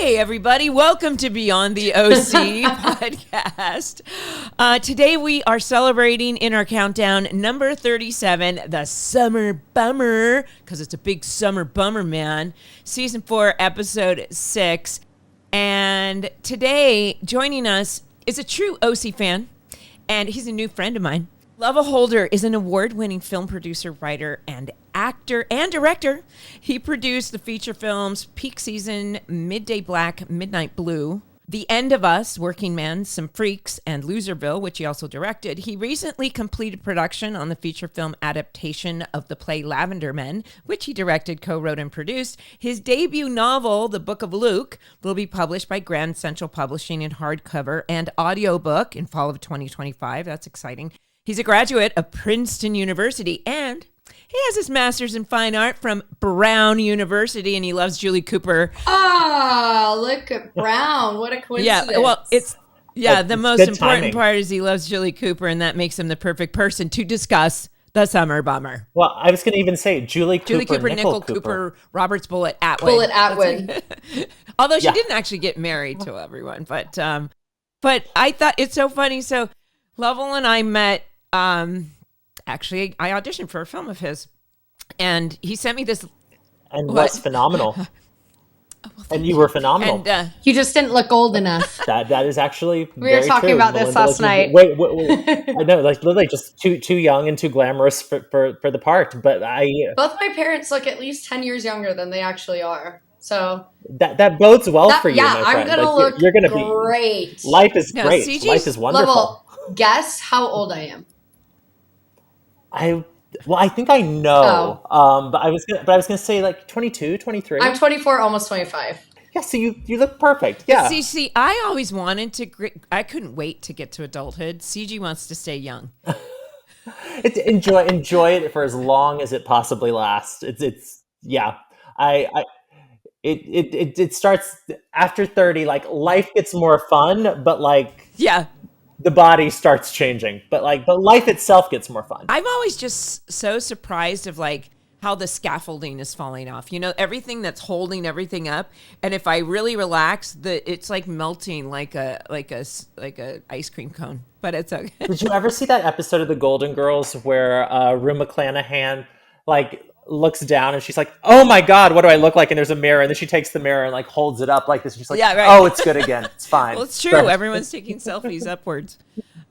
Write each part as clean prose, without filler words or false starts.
Hey, everybody. Welcome to Beyond the OC podcast. Today we are celebrating in our countdown number 37, the Summer Bummer, because it's a big Summer Bummer, man. Season 4, episode 6. And today, joining us is a true OC fan, and he's a new friend of mine. Lovell Holder is an award-winning film producer, writer, and actor and director. He produced the feature films Peak Season, Midday Black Midnight Blue, The End of Us, Working Men, Some Freaks, and Loserville, which he also directed. He recently completed production on the feature film adaptation of the play Lavender Men, which he directed, co-wrote, and produced. His debut novel, The Book of Luke, will be published by Grand Central Publishing in hardcover and audiobook in fall of 2025. That's exciting. He's a graduate of Princeton University, and he has his master's in fine art from Brown University, and he loves Julie Cooper. Oh, look at Brown. What a coincidence. Yeah, well, the most important part is he loves Julie Cooper, and that makes him the perfect person to discuss the Summer Bummer. Well, I was going to even say Julie Cooper, Nicole Cooper, Robert's Bullet Atwood. Bullet Atwood. Although she didn't actually get married to everyone, but I thought it's so funny. So Lovell and I met. Actually, I auditioned for a film of his, and he sent me this. And was phenomenal. And you were phenomenal. And, you just didn't look old enough. That is actually we were talking true. about this last night. Wait. I know, like literally just too young and too glamorous for the part. But both my parents look at least 10 years younger than they actually are. So that bodes well for you, my friend. I'm gonna look. You're gonna great. Be. Life is great. Life is wonderful. Lovell, guess how old I am. I think I know. But I was gonna say like 22, 23. I'm 24, almost 25. Yeah, so you look perfect. Yeah. See, I always wanted to. I couldn't wait to get to adulthood. CG wants to stay young. Enjoy it for as long as it possibly lasts. It starts after 30. Like life gets more fun, but like the body starts changing, but life itself gets more fun. I'm always just so surprised of like how the scaffolding is falling off. You know, everything that's holding everything up, and if I really relax, it's like melting like a ice cream cone. But it's okay. Did you ever see that episode of The Golden Girls where Rue McClanahan looks down and she's like, "Oh my God, what do I look like?" And there's a mirror, and then she takes the mirror and holds it up like this. And she's like, "Oh, it's good again. It's fine." Well, it's true. Everyone's taking selfies upwards.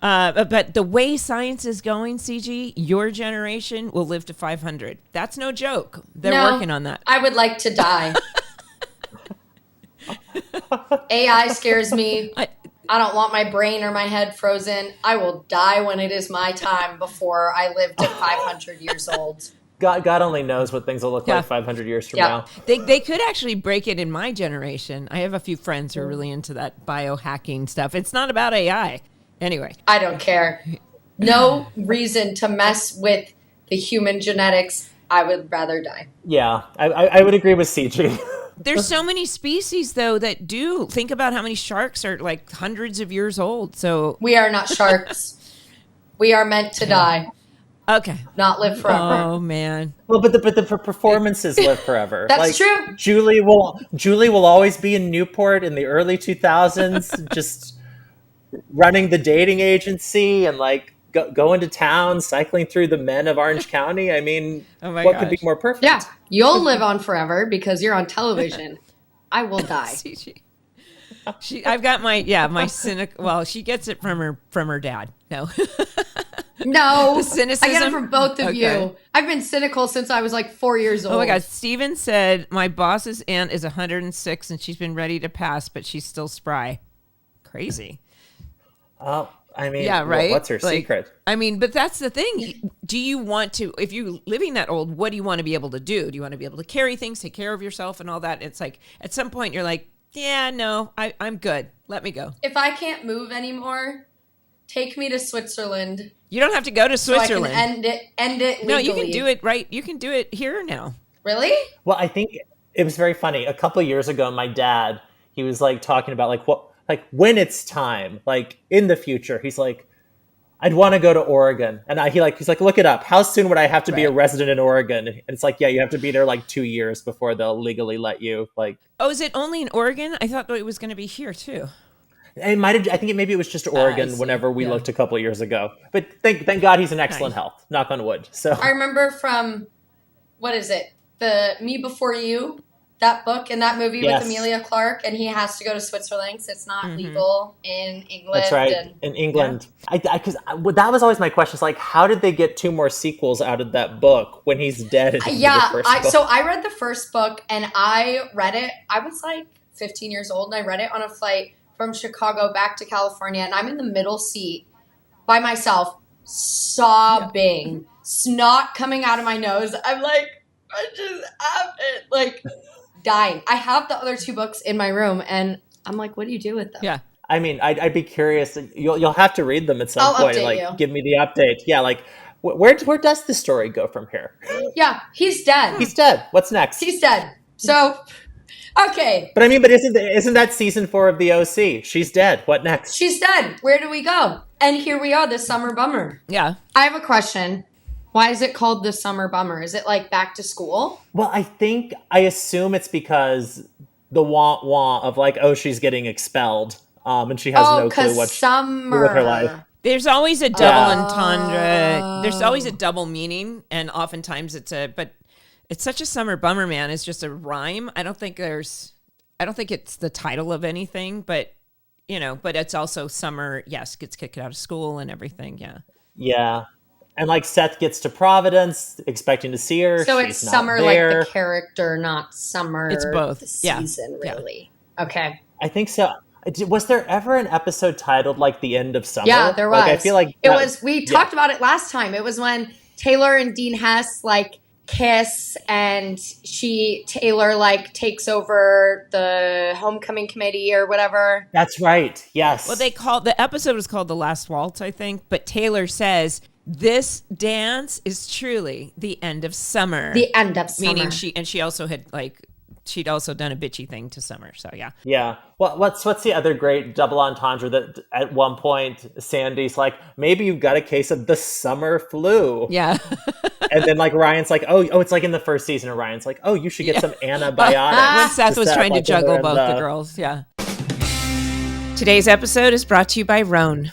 But the way science is going, CG, your generation will live to 500. That's no joke. They're working on that. I would like to die. AI scares me. I don't want my brain or my head frozen. I will die when it is my time before I live to 500 years old. God only knows what things will look like 500 years from now. They could actually break it in my generation. I have a few friends who are really into that biohacking stuff. It's not about AI. Anyway. I don't care. No reason to mess with the human genetics. I would rather die. Yeah, I would agree with CG. There's so many species, though, that do. Think about how many sharks are like hundreds of years old. So we are not sharks. We are meant to die. Okay. Not live forever. Oh man. Well, but the performances live forever. That's true. Julie will always be in Newport in the early 2000s, just running the dating agency and going to town, cycling through the men of Orange County. I mean, what could be more perfect? Yeah, you'll live on forever because you're on television. I will die. I've got my cynic. Well, she gets it from her dad. No. No, the cynicism. I get it from both of you. I've been cynical since I was 4 years old. Oh my God. Steven said, my boss's aunt is 106 and she's been ready to pass, but she's still spry. Crazy. I mean, yeah, right? What's her secret? I mean, but that's the thing. Do you want to, if you're living that old, what do you want to be able to do? Do you want to be able to carry things, take care of yourself and all that? It's like, at some point you're like, yeah, no, I'm good. Let me go. If I can't move anymore, take me to Switzerland. You don't have to go to Switzerland. So I can end it legally. No, you can do it right. You can do it here now. Really? Well, I think it was very funny. A couple of years ago, my dad, he was talking about when it's time, in the future. He's like, I'd want to go to Oregon. And he's like, look it up. How soon would I have to be a resident in Oregon? And it's like, yeah, you have to be there like 2 years before they'll legally let you. Like, oh, is it only in Oregon? I thought it was going to be here too. It might have. I think maybe it was just Oregon whenever we looked a couple of years ago. But thank God he's in excellent health. Knock on wood. So I remember from, what is it? The Me Before You, that book and that movie with Emilia Clarke, and he has to go to Switzerland because it's not legal in England. That's right, in England. Because that was always my question. Is like, how did they get 2 more sequels out of that book when he's dead? So I read the first book, and I read it. I was like 15 years old, and I read it on a flight from Chicago back to California, and I'm in the middle seat by myself, sobbing, snot coming out of my nose. I'm like, I just have it, like dying. I have the other 2 books in my room, and I'm like, what do you do with them? Yeah. I mean, I'd be curious. You'll have to read them at some point. Update like, you. Give me the update. Yeah, like where does the story go from here? Yeah, he's dead. He's dead. What's next? He's dead. So, okay. But I mean, isn't that season 4 of the OC? She's dead. What next? She's dead. Where do we go? And here we are, the Summer Bummer. Yeah. I have a question. Why is it called the Summer Bummer? Is it like back to school? Well, I assume it's because the wah of like, oh, she's getting expelled, and she has no clue what to do with her life. There's always a double entendre. There's always a double meaning, and oftentimes but it's such a summer bummer, man. It's just a rhyme. I don't think it's the title of anything, but but it's also summer. Yes, gets kicked out of school and everything. Yeah. Yeah. And like Seth gets to Providence, expecting to see her. So She's it's summer not like there. the character, not summer. It's both. The season, really. Yeah. Okay. I think so. Was there ever an episode titled like The End of Summer? Yeah, there was. Like, I feel like it was. We talked about it last time. It was when Taylor and Dean Hess like kiss, and Taylor like takes over the homecoming committee or whatever. That's right. Yes. Well, the episode was called The Last Waltz, I think. But Taylor says, this dance is truly the end of summer. The end of summer. Meaning she'd also done a bitchy thing to Summer. So yeah. Yeah. Well, what's the other great double entendre that at one point Sandy's like, maybe you've got a case of the summer flu. Yeah. And then like Ryan's like, oh, it's like in the first season, and Ryan's like, oh, you should get some antibiotics. When Seth was trying to juggle both the girls. Yeah. Today's episode is brought to you by Roan.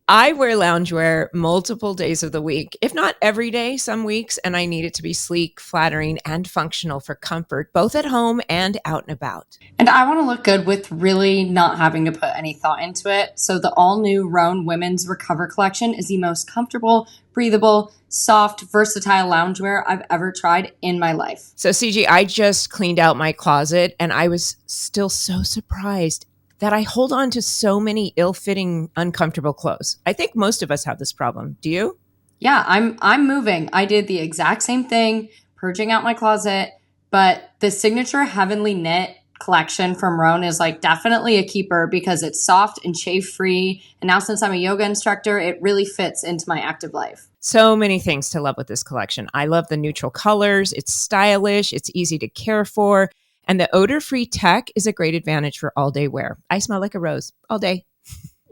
I wear loungewear multiple days of the week, if not every day, some weeks, and I need it to be sleek, flattering, and functional for comfort, both at home and out and about. And I want to look good with really not having to put any thought into it. So the all-new Roan Women's Recover Collection is the most comfortable, breathable, soft, versatile loungewear I've ever tried in my life. So CG, I just cleaned out my closet, and I was still so surprised that I hold on to so many ill-fitting, uncomfortable clothes. I think most of us have this problem. Do you? Yeah, I'm moving. I did the exact same thing, purging out my closet, but the signature Heavenly Knit collection from Roan is like definitely a keeper because it's soft and chafe-free. And now since I'm a yoga instructor, it really fits into my active life. So many things to love with this collection. I love the neutral colors. It's stylish. It's easy to care for. And the odor-free tech is a great advantage for all-day wear. I smell like a rose all day.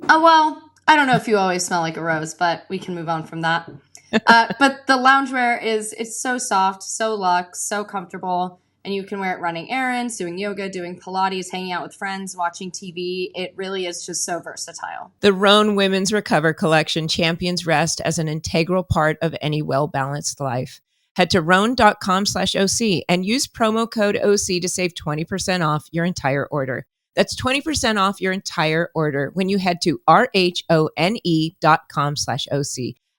Oh, well, I don't know if you always smell like a rose, but we can move on from that. But the loungewear it's so soft, so luxe, so comfortable, and you can wear it running errands, doing yoga, doing Pilates, hanging out with friends, watching TV. It really is just so versatile. The Roan Women's Recover Collection champions rest as an integral part of any well-balanced life. Head to roan.com/OC and use promo code OC to save 20% off your entire order. That's 20% off your entire order when you head to RHONE.com/OC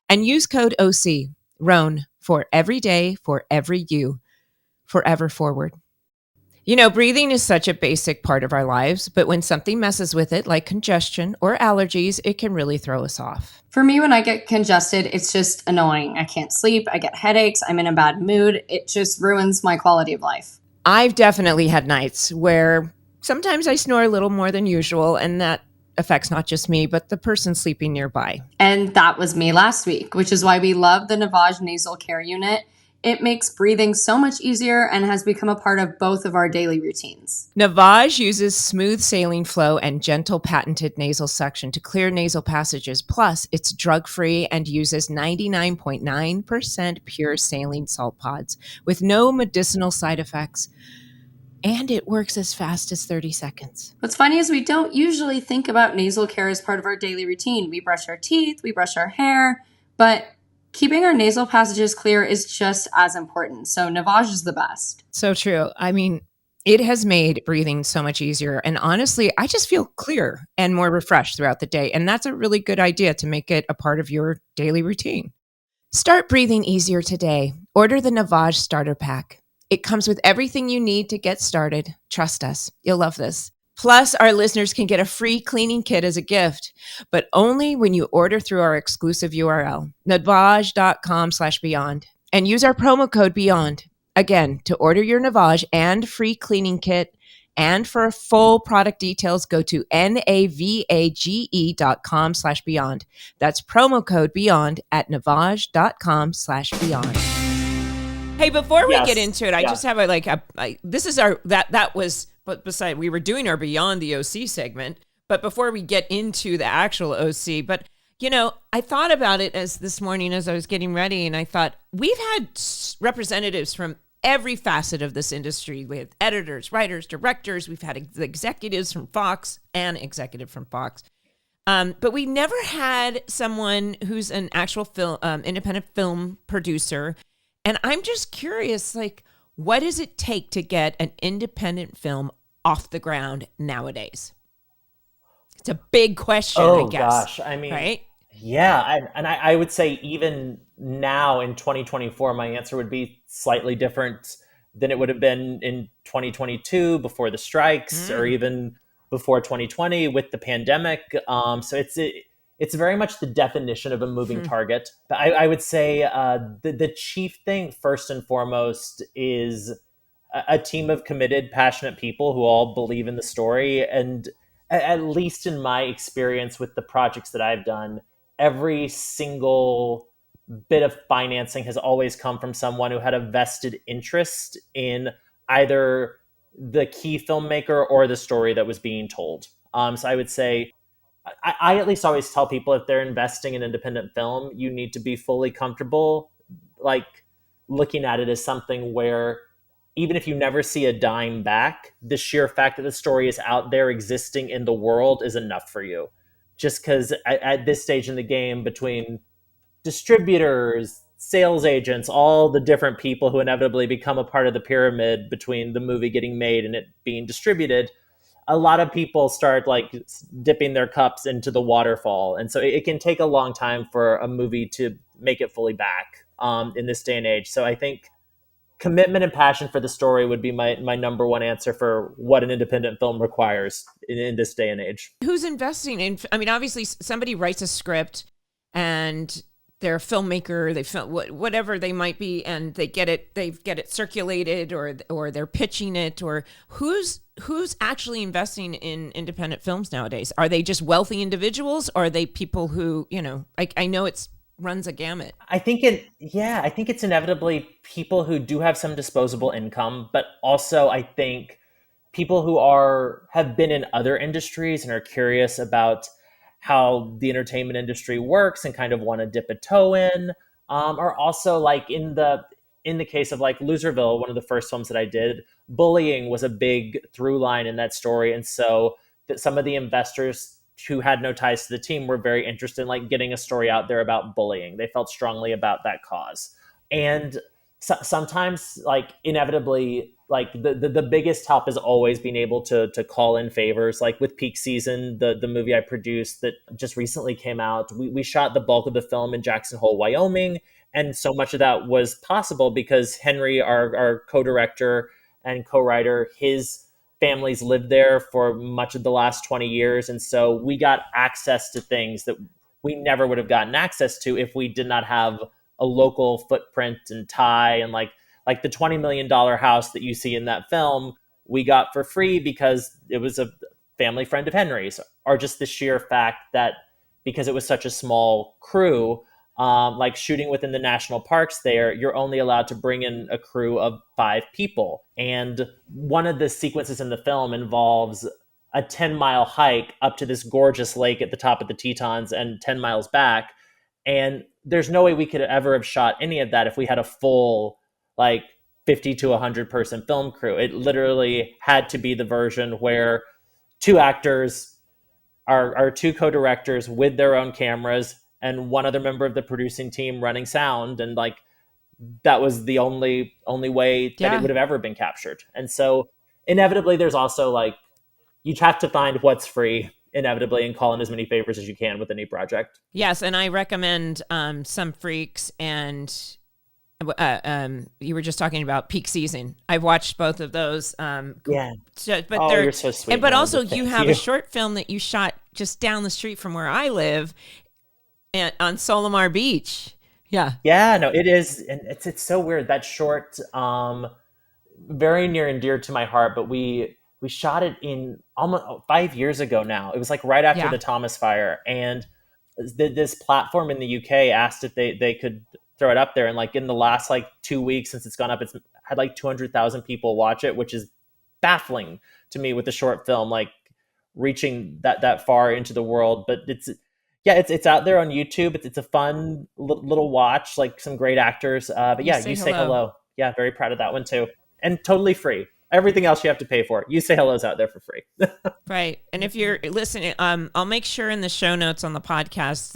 and use code OC. Roan, for every day, for every you, forever forward. You know, breathing is such a basic part of our lives, but when something messes with it, like congestion or allergies, it can really throw us off. For me, when I get congested, it's just annoying. I can't sleep. I get headaches. I'm in a bad mood. It just ruins my quality of life. I've definitely had nights where sometimes I snore a little more than usual, and that affects not just me, but the person sleeping nearby. And that was me last week, which is why we love the Navage Nasal Care Unit. It makes breathing so much easier and has become a part of both of our daily routines. Navage uses smooth saline flow and gentle patented nasal suction to clear nasal passages. Plus, it's drug-free and uses 99.9% pure saline salt pods with no medicinal side effects. And it works as fast as 30 seconds. What's funny is we don't usually think about nasal care as part of our daily routine. We brush our teeth, we brush our hair, but keeping our nasal passages clear is just as important. So Navage is the best. So true. I mean, it has made breathing so much easier. And honestly, I just feel clear and more refreshed throughout the day. And that's a really good idea to make it a part of your daily routine. Start breathing easier today. Order the Navage Starter Pack. It comes with everything you need to get started. Trust us, you'll love this. Plus, our listeners can get a free cleaning kit as a gift, but only when you order through our exclusive URL, navage.com/beyond, and use our promo code BEYOND. Again, to order your Navage and free cleaning kit, and for full product details, go to navage.com/beyond. That's promo code BEYOND at navage.com/beyond. Hey, before we get into it, I just have this is our, that was, but beside, we were doing our Beyond the OC segment, but before we get into the actual OC, but you know, I thought about it as this morning as I was getting ready, and I thought we've had representatives from every facet of this industry. We have editors, writers, directors. We've had executives from Fox and executive from Fox. But we never had someone who's an actual film, independent film producer. And I'm just curious, like, what does it take to get an independent film off the ground nowadays? It's a big question, I guess. Oh, gosh. I mean, right? Yeah. I would say even now in 2024, my answer would be slightly different than it would have been in 2022 before the strikes or even before 2020 with the pandemic. So it's very much the definition of a moving target. But I would say the chief thing, first and foremost, is a team of committed, passionate people who all believe in the story. And at least in my experience with the projects that I've done, every single bit of financing has always come from someone who had a vested interest in either the key filmmaker or the story that was being told. So I would say, I at least always tell people if they're investing in independent film, you need to be fully comfortable, like looking at it as something where even if you never see a dime back, the sheer fact that the story is out there existing in the world is enough for you. Just because at this stage in the game, between distributors, sales agents, all the different people who inevitably become a part of the pyramid between the movie getting made and it being distributed, a lot of people start like dipping their cups into the waterfall. And so it can take a long time for a movie to make it fully back in this day and age. So I think commitment and passion for the story would be my number one answer for what an independent film requires in this day and age. Who's investing in, I mean, obviously somebody writes a script and they're a filmmaker, they film whatever they might be, and they get it circulated, or they're pitching it, or who's actually investing in independent films nowadays? Are they just wealthy individuals, or are they people who, you know, I know it's runs a gamut. I think it's inevitably people who do have some disposable income, but also I think people who have been in other industries and are curious about how the entertainment industry works and kind of want to dip a toe in, are also like in the case of like Loserville, one of the first films that I did, bullying was a big through line in that story. And so that some of the investors who had no ties to the team were very interested in like getting a story out there about bullying. They felt strongly about that cause. And sometimes like inevitably, like the biggest help is always being able to call in favors. Like with Peak Season, the movie I produced that just recently came out, we shot the bulk of the film in Jackson Hole, Wyoming. And so much of that was possible because Henry, our co-director and co-writer, his families lived there for much of the last 20 years. And so we got access to things that we never would have gotten access to if we did not have a local footprint and tie. And like the $20 million house that you see in that film, we got for free because it was a family friend of Henry's, or just the sheer fact that because it was such a small crew, like shooting within the national parks there, you're only allowed to bring in a crew of 5 people. And one of the sequences in the film involves a 10-mile hike up to this gorgeous lake at the top of the Tetons and 10 miles back. And there's no way we could ever have shot any of that if we had a full, like, 50 to 100 person film crew. It literally had to be the version where two actors are two co-directors with their own cameras and one other member of the producing team running sound, and like that was the only way that it would have ever been captured. And so inevitably there's also like you have to find what's free inevitably and call in as many favors as you can with any project. Yes, and I recommend Some Freaks and you were just talking about Peak Season. I've watched both of those. Yeah. But you're so sweet. But also Thank you have a short film that you shot just down the street from where I live on Solomar Beach. Yeah. Yeah, no, it is. And it's so weird. That short, very near and dear to my heart, but we shot it in almost 5 years ago now. It was like right after the Thomas fire. And this platform in the UK asked if they could throw it up there, and like in the last like 2 weeks since it's gone up, it's had like 200,000 people watch it, which is baffling to me with the short film like reaching that far into the world. But it's out there on YouTube. It's a fun little watch, like some great actors. But yeah, you say hello. Yeah, very proud of that one too, and totally free. Everything else you have to pay for. You Say Hello's out there for free. Right, and if you're listening, I'll make sure in the show notes on the podcast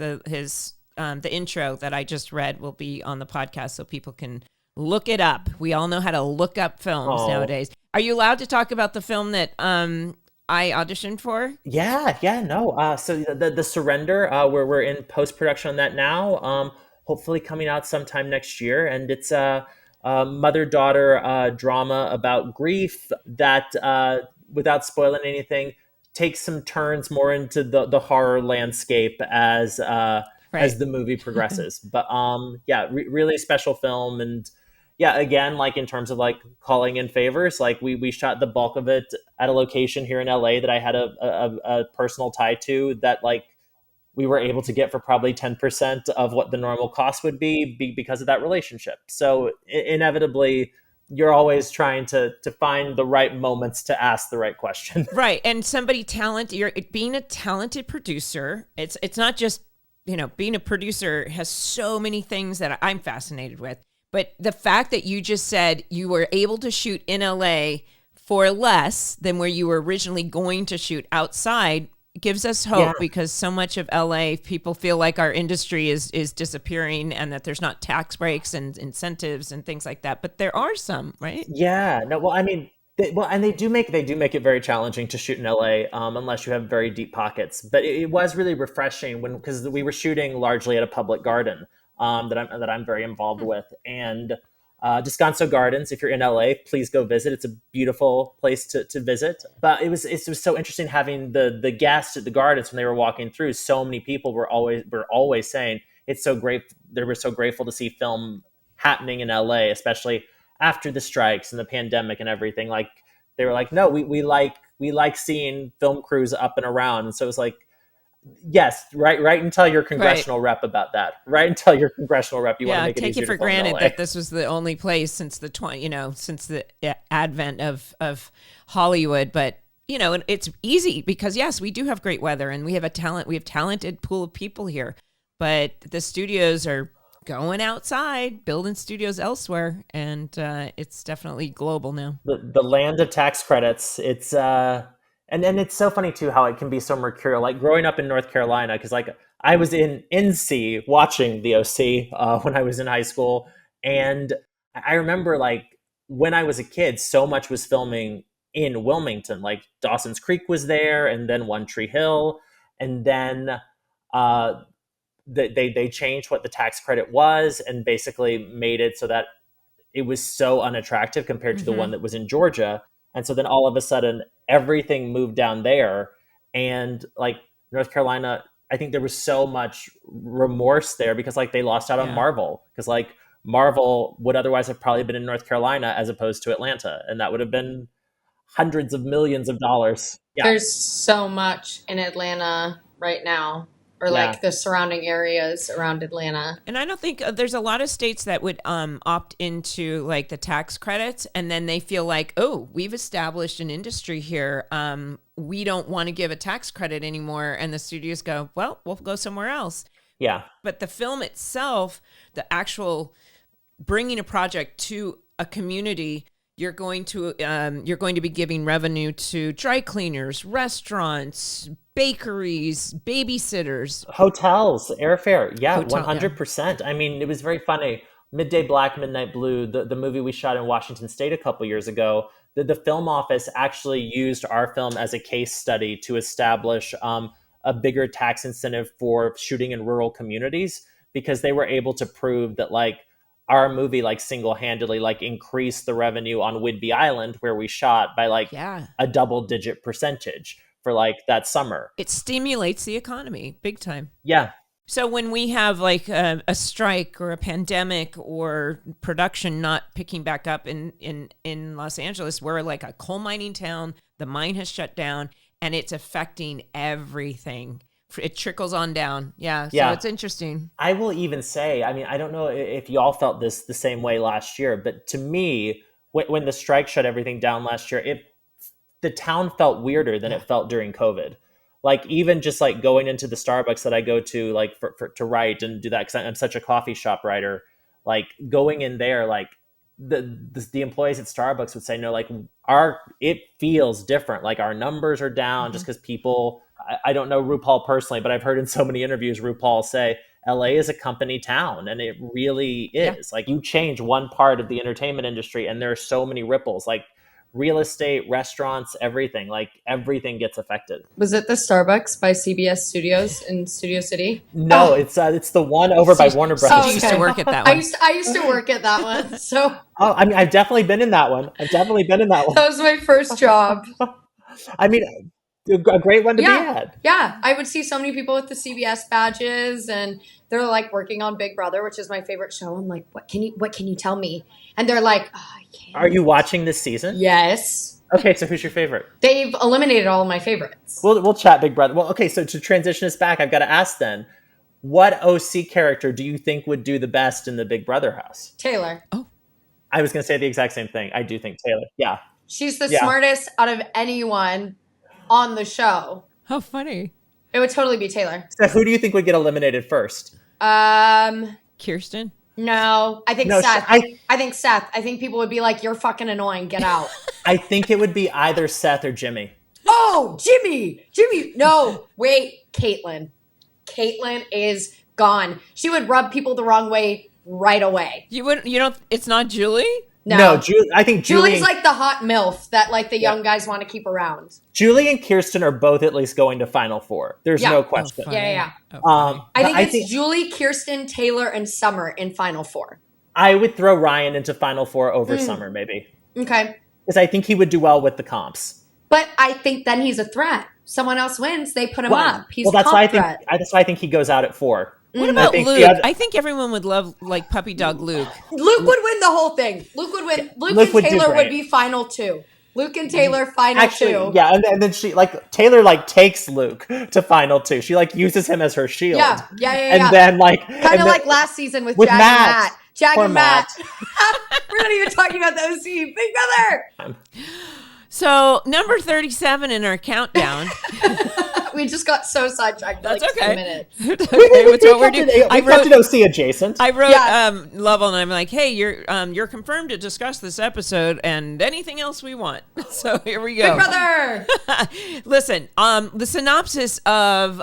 the intro that I just read will be on the podcast so people can look it up. We all know how to look up films nowadays. Are you allowed to talk about the film that I auditioned for? Yeah, no. So the Surrender, we're in post-production on that now. Hopefully coming out sometime next year. And it's a mother-daughter drama about grief that, without spoiling anything, takes some turns more into the horror landscape as the movie progresses. But really special film. And yeah, again, like in terms of like calling in favors, like we shot the bulk of it at a location here in LA that I had a personal tie to, that like we were able to get for probably 10% of what the normal cost would be because of that relationship. So inevitably you're always trying to find the right moments to ask the right question. Right. And you're being a talented producer. It's not just, being a producer has so many things that I'm fascinated with. But the fact that you just said you were able to shoot in LA for less than where you were originally going to shoot outside gives us hope, because so much of LA, people feel like our industry is disappearing and that there's not tax breaks and incentives and things like that. But there are some, right? Yeah. No, well, I mean, they do make it very challenging to shoot in LA, unless you have very deep pockets. But it was really refreshing because we were shooting largely at a public garden that I'm very involved with, and Descanso Gardens. If you're in LA, please go visit. It's a beautiful place to visit. But it was so interesting having the guests at the gardens when they were walking through. So many people were always saying it's so great. They were so grateful to see film happening in LA, especially after the strikes and the pandemic and everything. Like they were like, no, we like seeing film crews up and around. And so it was like, yes, right. And tell your congressional rep about that. Right, and tell your congressional rep you want to make it easier. Take it for granted that this was the only place since since the advent of Hollywood. But it's easy because yes, we do have great weather and we have talented pool of people here. But the studios are going outside, building studios elsewhere, and it's definitely global now. The land of tax credits. It's and then it's so funny too how it can be so mercurial. Like growing up in North Carolina, because like I was in NC watching the OC when I was in high school, and I remember like when I was a kid, so much was filming in Wilmington. Like Dawson's Creek was there, and then One Tree Hill, and then they changed what the tax credit was and basically made it so that it was so unattractive compared to the one that was in Georgia. And so then all of a sudden everything moved down there, and like North Carolina, I think there was so much remorse there because like they lost out on Marvel, because like Marvel would otherwise have probably been in North Carolina as opposed to Atlanta. And that would have been hundreds of millions of dollars. Yeah. There's so much in Atlanta right now. or Yeah. like the surrounding areas around Atlanta. And I don't think there's a lot of states that would opt into like the tax credits, and then they feel like, oh, we've established an industry here. We don't want to give a tax credit anymore. And the studios go, well, we'll go somewhere else. Yeah. But the film itself, the actual bringing a project to a community, you're going to be giving revenue to dry cleaners, restaurants, bakeries, babysitters, Hotels, airfare. Yeah, Hotel, 100%. I mean, it was very funny. Midday Black, Midnight Blue, the movie we shot in Washington State a couple years ago, the film office actually used our film as a case study to establish a bigger tax incentive for shooting in rural communities, because they were able to prove that like our movie like single-handedly like increased the revenue on Whidbey Island where we shot by like a double-digit percentage for like that summer. It stimulates the economy big time. Yeah. So when we have like a strike or a pandemic or production not picking back up in Los Angeles, we're like a coal mining town. The mine has shut down and it's affecting everything. It trickles on down. So it's interesting. I will even say, I mean, I don't know if y'all felt this the same way last year, but to me, when the strike shut everything down last year, the town felt weirder than it felt during COVID. Like even just like going into the Starbucks that I go to like to write and do that, because I'm such a coffee shop writer, like going in there, like the employees at Starbucks would say, no, like it feels different. Like our numbers are down just because people, I don't know RuPaul personally, but I've heard in so many interviews RuPaul say LA is a company town, and it really is. Like you change one part of the entertainment industry and there are so many ripples, like real estate, restaurants, everything, like everything gets affected. Was it the Starbucks by CBS Studios in Studio City? No, it's the one over by Warner Brothers. I used to work at that one. I used to work at that one. So I mean, I've definitely been in that one. That was my first job. I mean, a great one to be at. Yeah, I would see so many people with the CBS badges, and they're like working on Big Brother, which is my favorite show. I'm like, what can you tell me? And they're like, oh, I can't. Are you watching this season? Yes. Okay, so who's your favorite? They've eliminated all of my favorites. We'll chat Big Brother. Well, okay, so to transition us back, I've got to ask then, what OC character do you think would do the best in the Big Brother house? Taylor. Oh. I was going to say the exact same thing. I do think Taylor. Yeah. She's the smartest out of anyone on the show. How funny. It would totally be Taylor. So who do you think would get eliminated first? Kirsten? No, I think Seth. I think Seth. I think people would be like, you're fucking annoying. Get out. I think it would be either Seth or Jimmy. Oh, Jimmy. No, wait, Caitlin. Caitlin is gone. She would rub people the wrong way right away. It's not Julie? No, I think Julie's like the hot MILF that like the young guys want to keep around. Julie and Kirsten are both at least going to Final Four. There's no question. Yeah. Oh, I think it's Julie, Kirsten, Taylor, and Summer in Final Four. I would throw Ryan into Final Four over Summer, maybe. Okay. Because I think he would do well with the comps. But I think then he's a threat. Someone else wins, they put him up. He's that's a why threat. That's why I think he goes out at 4. What about Luke? I think everyone would love like puppy dog Luke. Luke would win the whole thing. Luke would win. Luke and Taylor would be final 2. Luke and Taylor final 2. Yeah, and then she like Taylor like takes Luke to final 2. She like uses him as her shield. Yeah. And then like kind of like last season with Jag Matt. And Matt. We're not even talking about the OC. Big Brother. So number 37 in our countdown. We just got so sidetracked. That's like okay. 2 minutes. It's what we're doing. I wrote an OC adjacent. I wrote Lovell, and I'm like, hey, you're confirmed to discuss this episode and anything else we want. So here we go. Big Brother. Listen, the synopsis of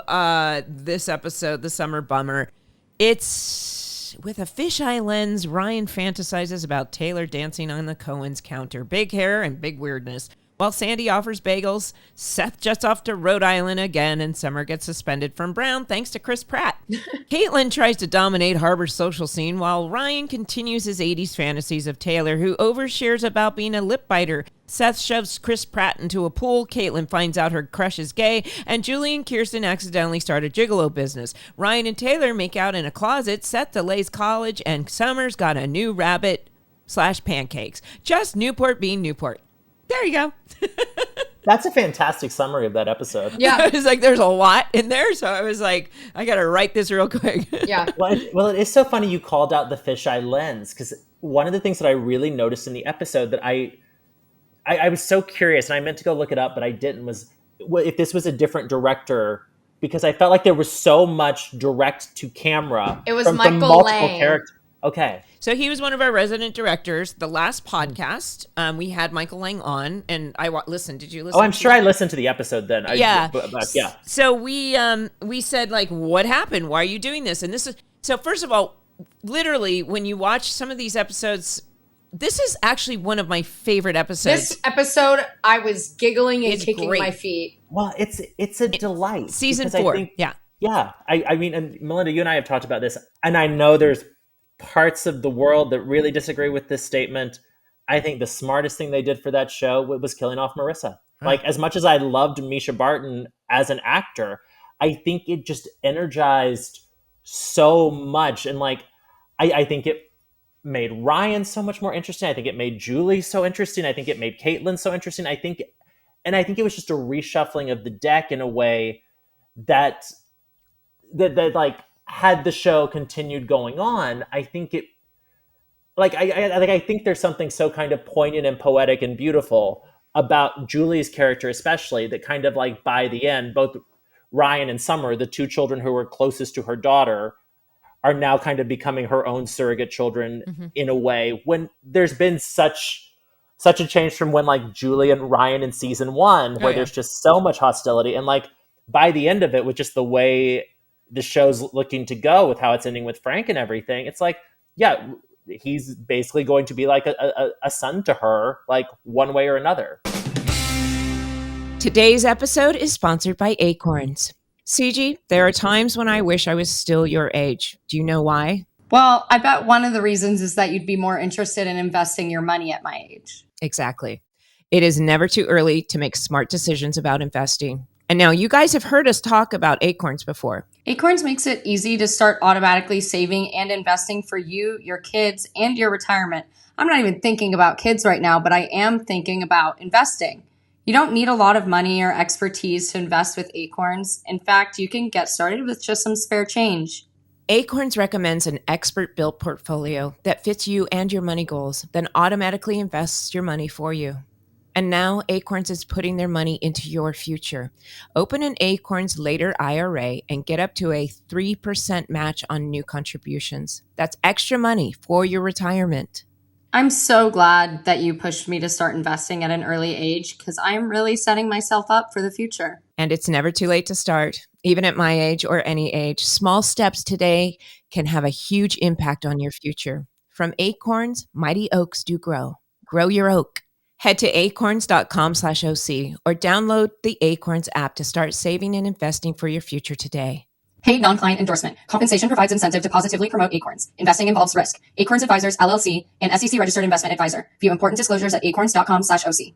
this episode, The Summer Bummer, it's with a fisheye lens. Ryan fantasizes about Taylor dancing on the Cohen's counter. Big hair and big weirdness. While Sandy offers bagels, Seth jets off to Rhode Island again, and Summer gets suspended from Brown thanks to Chris Pratt. Caitlin tries to dominate Harbor's social scene, while Ryan continues his 80s fantasies of Taylor, who overshares about being a lip biter. Seth shoves Chris Pratt into a pool, Caitlin finds out her crush is gay, and Julie and Kirsten accidentally start a gigolo business. Ryan and Taylor make out in a closet, Seth delays college, and Summer's got a new rabbit/pancakes. Just Newport being Newport. There you go. That's a fantastic summary of that episode. Yeah. I was like, there's a lot in there. So I was like, I got to write this real quick. Yeah. Well, it is so funny you called out the fisheye lens, because one of the things that I really noticed in the episode that I was so curious, and I meant to go look it up, but I didn't, was if this was a different director, because I felt like there was so much direct to camera. It was from Michael multiple Lang. characters. Okay. So he was one of our resident directors. The last podcast, we had Michael Lang on, and I listened. Did you listen? Oh, I'm sure I listened to the episode then. Yeah. Yeah. So we said, like, what happened? Why are you doing this? And this is, so first of all, literally, when you watch some of these episodes, this is actually one of my favorite episodes. This episode, I was giggling and It's kicking great. my feet. Well, it's a delight. Season because 4. I think, yeah. Yeah. I mean, and Melinda, you and I have talked about this, and I know there's parts of the world that really disagree with this statement. I think the smartest thing they did for that show was killing off Marissa. Like, as much as I loved Misha Barton as an actor, I think it just energized so much. And like, I think it made Ryan so much more interesting. I think it made Julie so interesting. I think it made Caitlin so interesting. I think it was just a reshuffling of the deck in a way that like, had the show continued going on, I think it, like, I think there's something so kind of poignant and poetic and beautiful about Julie's character, especially, that kind of like by the end, both Ryan and Summer, the two children who were closest to her daughter, are now kind of becoming her own surrogate children in a way, when there's been such a change from when, like, Julie and Ryan in season 1, where there's just so much hostility. And like, by the end of it, with just the way the show's looking to go, with how it's ending with Frank and everything, it's like, yeah, he's basically going to be like a son to her, like, one way or another. Today's episode is sponsored by Acorns. CG, there are times when I wish I was still your age. Do you know why? Well, I bet one of the reasons is that you'd be more interested in investing your money at my age. Exactly. It is never too early to make smart decisions about investing. And now you guys have heard us talk about Acorns before. Acorns makes it easy to start automatically saving and investing for you, your kids, and your retirement. I'm not even thinking about kids right now, but I am thinking about investing. You don't need a lot of money or expertise to invest with Acorns. In fact, you can get started with just some spare change. Acorns recommends an expert-built portfolio that fits you and your money goals, then automatically invests your money for you. And now Acorns is putting their money into your future. Open an Acorns Later IRA and get up to a 3% match on new contributions. That's extra money for your retirement. I'm so glad that you pushed me to start investing at an early age, because I'm really setting myself up for the future. And it's never too late to start. Even at my age or any age, small steps today can have a huge impact on your future. From Acorns, mighty oaks do grow. Grow your oak. Head to acorns.com/OC or download the Acorns app to start saving and investing for your future today. Paid non-client endorsement. Compensation provides incentive to positively promote Acorns. Investing involves risk. Acorns Advisors, LLC, and SEC registered investment advisor. View important disclosures at acorns.com/OC.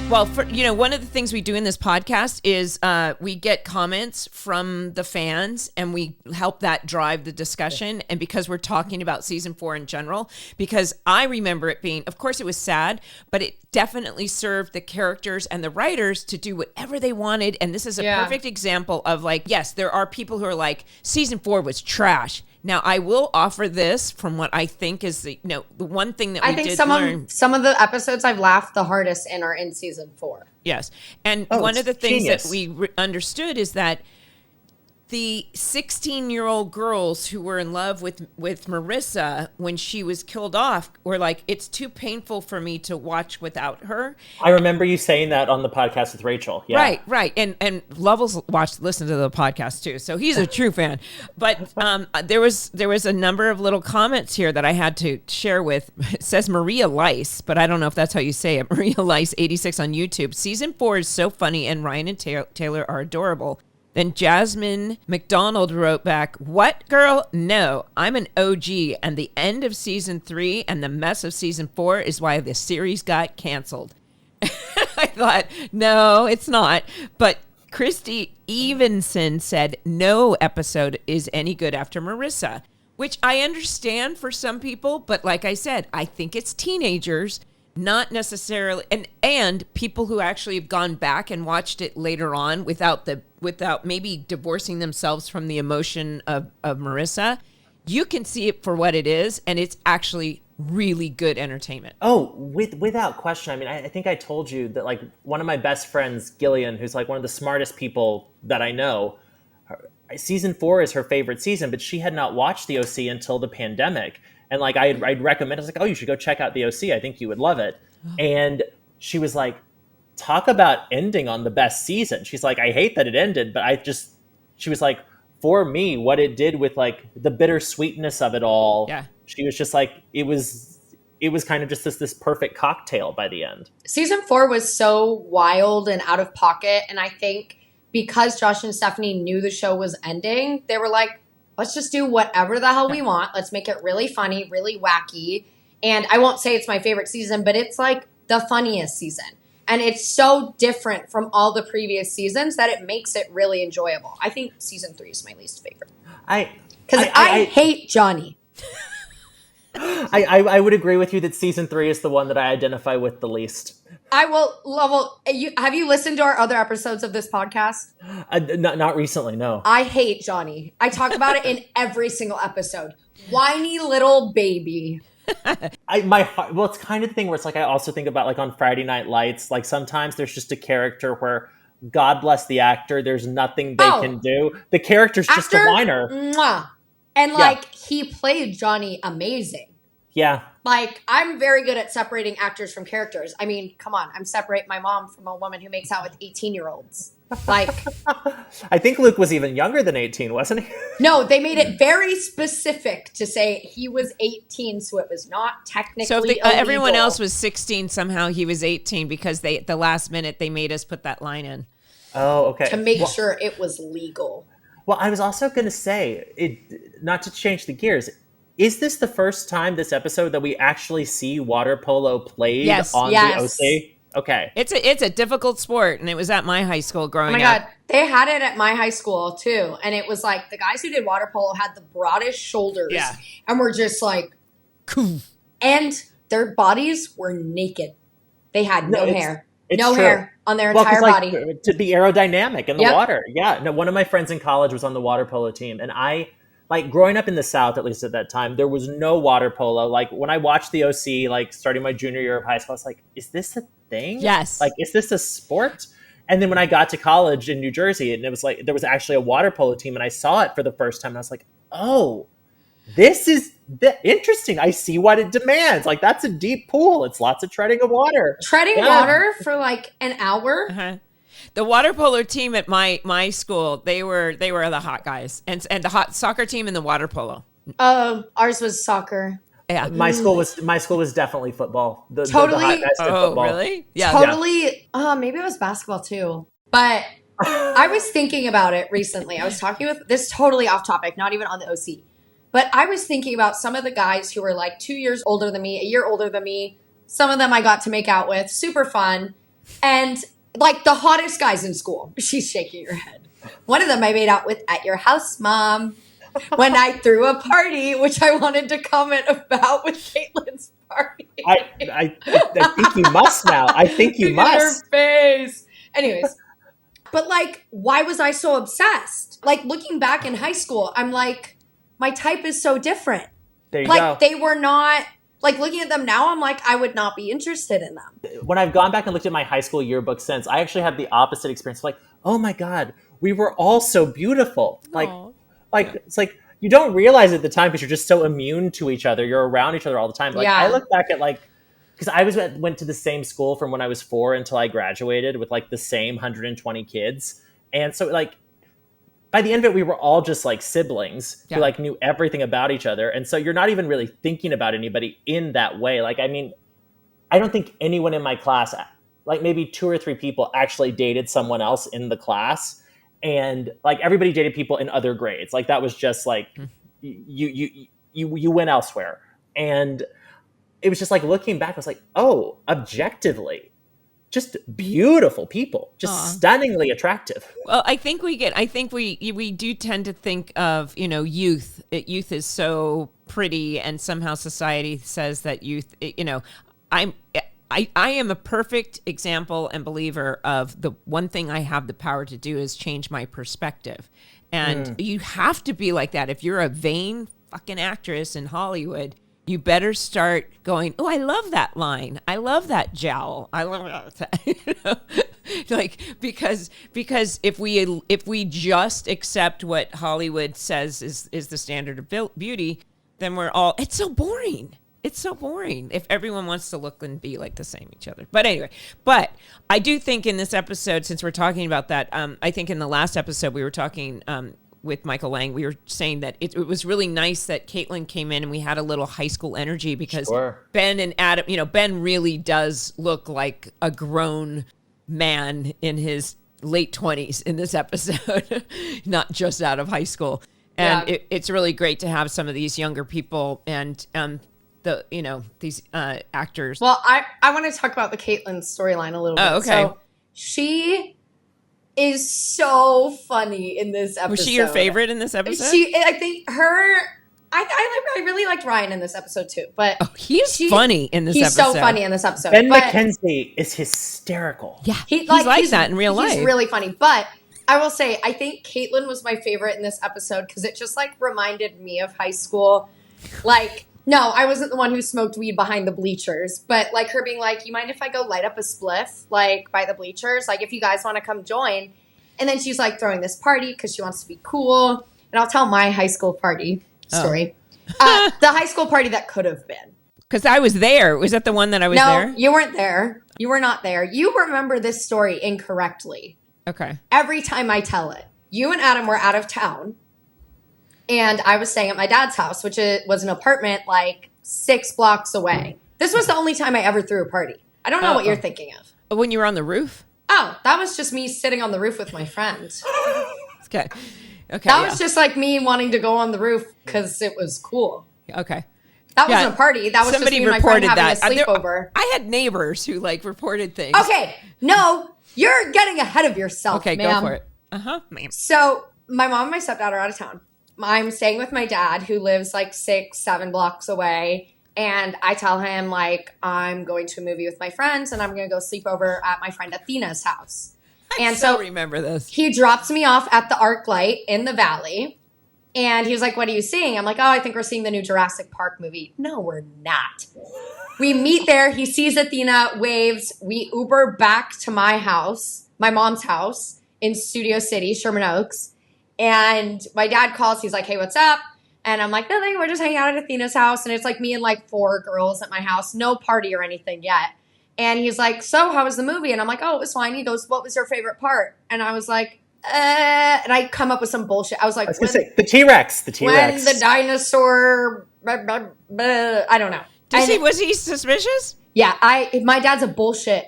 Well, one of the things we do in this podcast is we get comments from the fans and we help that drive the discussion. And because we're talking about season 4 in general, because I remember it being, of course it was sad, but it definitely served the characters and the writers to do whatever they wanted. And this is a perfect example of, like, yes, there are people who are like, season 4 was trash. Now, I will offer this from what I think is the one thing that we did learn. Some of the episodes I've laughed the hardest in are in season 4. Yes. And one of the things that we understood is that the 16-year-old girls who were in love with Marissa when she was killed off were like, it's too painful for me to watch without her. I remember you saying that on the podcast with Rachel. Yeah. Right. And Lovell's listened to the podcast too, so he's a true fan. But there was a number of little comments here that I had to share with. It says Maria Lice, but I don't know if that's how you say it. Maria Lice 86 on YouTube. Season 4 is so funny, and Ryan and Taylor are adorable. Then Jasmine McDonald wrote back, "What, girl? No, I'm an OG, and the end of season 3 and the mess of season 4 is why the series got canceled." I thought, no, it's not. But Christy Evenson said no episode is any good after Marissa, which I understand for some people. But like I said, I think it's teenagers. not necessarily, and people who actually have gone back and watched it later on without maybe divorcing themselves from the emotion of Marissa, you can see it for what it is, and it's actually really good entertainment. Oh, without question. I mean, I think I told you that, like, one of my best friends, Gillian, who's like one of the smartest people that I know, season 4 is her favorite season, but she had not watched the OC until the pandemic. And like, I'd recommend, I was like, oh, you should go check out the OC. I think you would love it. And she was like, talk about ending on the best season. She's like, I hate that it ended, but she was like, for me, what it did with like the bittersweetness of it all. Yeah. She was just like, it was kind of just this perfect cocktail by the end. Season 4 was so wild and out of pocket. And I think because Josh and Stephanie knew the show was ending, they were like, let's just do whatever the hell we want. Let's make it really funny, really wacky. And I won't say it's my favorite season, but it's like the funniest season. And it's so different from all the previous seasons that it makes it really enjoyable. I think season 3 is my least favorite. Because I hate Johnny. I would agree with you that season 3 is the one that I identify with the least. I will, Lovell, have you listened to our other episodes of this podcast? Not recently, no. I hate Johnny. I talk about it in every single episode. Whiny little baby. It's kind of the thing where it's like, I also think about like on Friday Night Lights, like sometimes there's just a character where, God bless the actor, there's nothing they can do. The character's just a whiner. Mwah. And like, he played Johnny amazing. Yeah. Like, I'm very good at separating actors from characters. I mean, come on. I'm separating my mom from a woman who makes out with 18-year-olds. Like, I think Luke was even younger than 18, wasn't he? No, they made it very specific to say he was 18, so it was not technically So if illegal. everyone else was 16, somehow he was 18 because at the last minute they made us put that line in. Oh, okay. To make sure it was legal. Well, I was also going to say, not to change the gears, is this the first time this episode that we actually see water polo played on the OC? Okay. It's a difficult sport, and it was at my high school growing up. Oh my God. They had it at my high school, too. And it was like the guys who did water polo had the broadest shoulders. Yeah. And were just like, cool. And their bodies were naked. They had no hair. No hair on their entire body. To be aerodynamic in the water. Yeah. No, one of my friends in college was on the water polo team, and like growing up in the South, at least at that time, there was no water polo. Like when I watched the OC, like starting my junior year of high school, I was like, is this a thing? Yes. Like, is this a sport? And then when I got to college in New Jersey, and it was like, there was actually a water polo team, and I saw it for the first time, and I was like, oh, this is interesting. I see what it demands. Like, that's a deep pool. It's lots of treading of water. Treading water for like an hour? Uh-huh. The water polo team at my school, they were the hot guys, and the hot soccer team and the water polo. Ours was soccer. Yeah, my school was definitely football. Totally. The hot guys did football. Really? Yeah. Totally. Maybe it was basketball too. But I was thinking about it recently. I was talking with this totally off topic, not even on the OC. But I was thinking about some of the guys who were like 2 years older than me, a year older than me. Some of them I got to make out with, super fun, and like the hottest guys in school. She's shaking her head. One of them I made out with at your house, Mom, when I threw a party, which I wanted to comment about with Caitlin's party. I think you must now. I think you must. Her face. Anyways, but like, why was I so obsessed? Like looking back in high school, I'm like, my type is so different. There you go. They were not. Like, looking at them now, I'm like, I would not be interested in them. When I've gone back and looked at my high school yearbook since, I actually have the opposite experience. Like, oh my God, we were all so beautiful. It's like, you don't realize at the time because you're just so immune to each other. You're around each other all the time. Like, I look back at like, because I went to the same school from when I was 4 until I graduated with like the same 120 kids. And so like, by the end of it, we were all just like siblings who like knew everything about each other. And so you're not even really thinking about anybody in that way. Like, I mean, I don't think anyone in my class, like maybe 2 or 3 people actually dated someone else in the class. And like everybody dated people in other grades. Like that was just like, you went elsewhere. And it was just like looking back, I was like, oh, objectively, just beautiful people, just stunningly attractive. Well, I think we do tend to think of, youth. Youth is so pretty, and somehow society says that youth, I am a perfect example and believer of the one thing I have the power to do is change my perspective. And you have to be like that. If you're a vain fucking actress in Hollywood, you better start going, oh, I love that line. I love that jowl. I love that. You know? Like, because if we just accept what Hollywood says is the standard of beauty, then it's so boring. It's so boring if everyone wants to look and be like the same each other. But anyway, I do think in this episode, since we're talking about that, I think in the last episode we were talking with Michael Lang, we were saying that it was really nice that Caitlin came in and we had a little high school energy because Ben and Adam, Ben really does look like a grown man in his late 20s in this episode, not just out of high school. And it's really great to have some of these younger people and these actors. Well, I want to talk about the Caitlin storyline a little bit. Oh, okay. So she is so funny in this episode. Was she your favorite in this episode? I really liked Ryan in this episode too, but he's funny in this episode. He's so funny in this episode. Ben McKenzie is hysterical. Yeah, he's like that in real life. He's really funny, but I will say I think Caitlin was my favorite in this episode because it just like reminded me of high school. Like, no, I wasn't the one who smoked weed behind the bleachers, but like her being like, you mind if I go light up a spliff like by the bleachers? Like if you guys want to come join. And then she's like throwing this party because she wants to be cool. And I'll tell my high school party story. The high school party that could have been. Because I was there. Was that the one that I was there? No, you weren't there. You were not there. You remember this story incorrectly. Okay. Every time I tell it. You and Adam were out of town. And I was staying at my dad's house, which was an apartment like 6 blocks away. This was the only time I ever threw a party. I don't know what you're thinking of. When you were on the roof? Oh, that was just me sitting on the roof with my friend. Okay. That was just like me wanting to go on the roof because it was cool. Okay. That wasn't a party. That was somebody just me and my friend that. having a sleepover. I had neighbors who like reported things. Okay. No, you're getting ahead of yourself, okay, ma'am. Go for it. Ma'am. So my mom and my stepdad are out of town. I'm staying with my dad who lives like 6-7 blocks away. And I tell him like, I'm going to a movie with my friends and I'm going to go sleep over at my friend Athena's house. And so remember this. He drops me off at the Arc Light in the Valley. And he was like, what are you seeing? I'm like, I think we're seeing the new Jurassic Park movie. No, we're not. We meet there. He sees Athena, waves. We Uber back to my house, my mom's house in Studio City, Sherman Oaks. And my dad calls. He's like, hey, what's up? And I'm like, nothing. We're just hanging out at Athena's house. And it's like me and like 4 girls at my house. No party or anything yet. And he's like, so how was the movie? And I'm like, it was fine. He goes, what was your favorite part? And I was like, and I come up with some bullshit. I was like, going to say, the T-Rex. When the dinosaur, I don't know. Was he suspicious? Yeah. My dad's a bullshit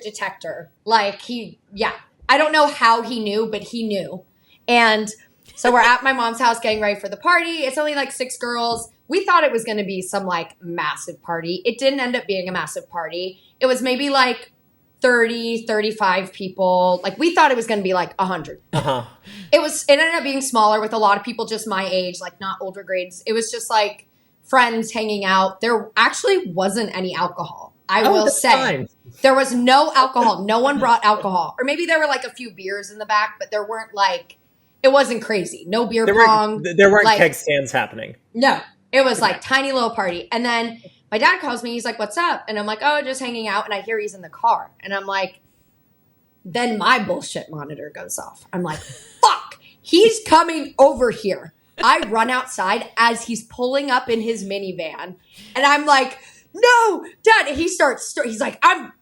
detector. Like I don't know how he knew, but he knew. And so we're at my mom's house getting ready for the party. It's only like 6 girls. We thought it was going to be some like massive party. It didn't end up being a massive party. It was maybe like 30, 35 people. Like we thought it was going to be like 100. It ended up being smaller with a lot of people just my age, like not older grades. It was just like friends hanging out. There actually wasn't any alcohol. I will say fine. There was no alcohol. No one brought alcohol. Or maybe there were like a few beers in the back, but there weren't like, it wasn't crazy. No beer pong. There weren't like, keg stands happening. No. It was like tiny little party. And then my dad calls me. He's like, what's up? And I'm like, just hanging out. And I hear he's in the car. And I'm like, then my bullshit monitor goes off. I'm like, fuck, he's coming over here. I run outside as he's pulling up in his minivan. And I'm like, no, Dad. And he's like, I'm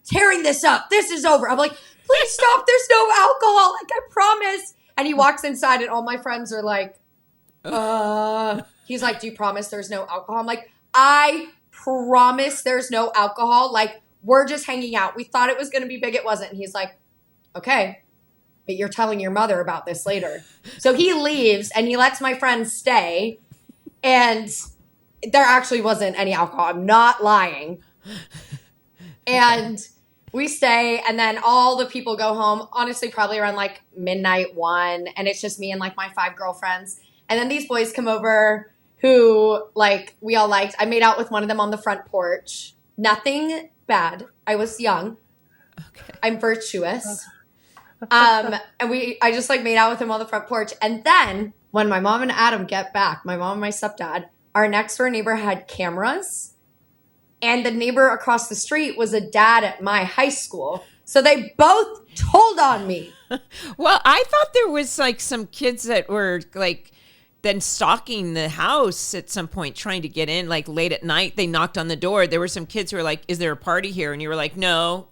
tearing this up. This is over. I'm like, please stop. There's no alcohol. Like, I promise. And he walks inside and all my friends are like, he's like, do you promise there's no alcohol? I'm like, I promise there's no alcohol. Like, we're just hanging out. We thought it was going to be big. It wasn't. And he's like, okay, but you're telling your mother about this later. So he leaves and he lets my friends stay. And there actually wasn't any alcohol. I'm not lying. And we stay, and then all the people go home, honestly, probably around like midnight 1, and it's just me and like my 5 girlfriends. And then these boys come over who like we all liked. I made out with one of them on the front porch. Nothing bad. I was young. Okay. I'm virtuous. And I just like made out with him on the front porch. And then when my mom and Adam get back, my mom and my stepdad, our next door neighbor had cameras. And the neighbor across the street was a dad at my high school. So they both told on me. Well, I thought there was like some kids that were like then stalking the house at some point, trying to get in, like late at night. They knocked on the door. There were some kids who were like, is there a party here? And you were like, no.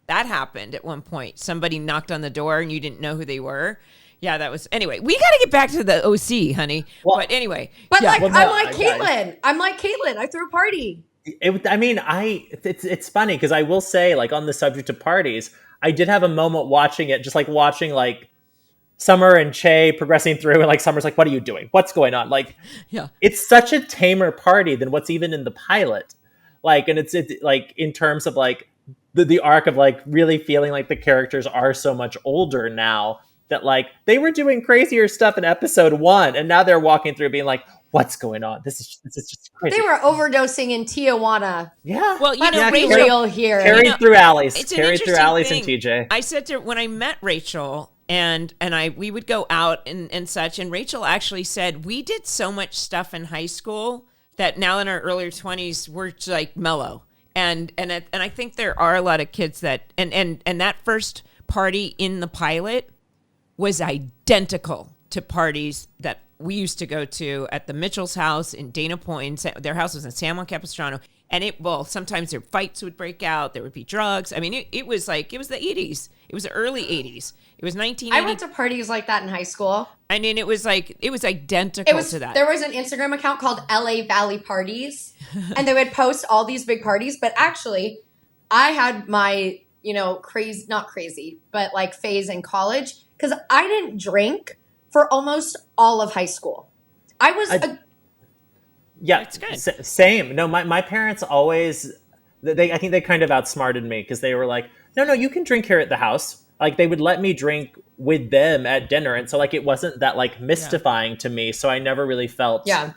That happened at one point. Somebody knocked on the door and you didn't know who they were. Yeah, that was, anyway, we got to get back to the OC, honey. Well, but anyway. But yeah. like, Well, no, I'm like I- Caitlin. I'm like Caitlin. I threw a party. It's funny because I will say, like, on the subject of parties, I did have a moment watching it, just like watching like Summer and Che progressing through, and like Summer's like, what are you doing? What's going on? Like, Yeah. it's such a tamer party than what's even in the pilot. Like, and it's like in terms of like the arc of like really feeling like the characters are so much older now that like they were doing crazier stuff in episode 1, and now they're walking through being like, what's going on? This is just crazy. They were overdosing in Tijuana. Yeah. Well, you Let's know, be Rachel, real here. Carried know, through alleys. it's an Carried through interesting alleys thing. and TJ. I said to when I met Rachel and we would go out and such, and Rachel actually said we did so much stuff in high school that now in our earlier 20s we're just like mellow. And I think there are a lot of kids that and that first party in the pilot was identical to parties that we used to go to at the Mitchell's house in Dana Point. Their house was in San Juan Capistrano. And sometimes their fights would break out. There would be drugs. I mean, it was the 80s. It was the early 80s. It was 1980. I went to parties like that in high school. I mean, it was identical to that. There was an Instagram account called LA Valley Parties, and they would post all these big parties. But actually, I had my, crazy, not crazy, but like phase in college because I didn't drink for almost all of high school. I was Yeah, That's good. Same. No, my parents always, I think they kind of outsmarted me because they were like, no, you can drink here at the house. Like they would let me drink with them at dinner, and so like it wasn't that like mystifying to me. So I never really felt the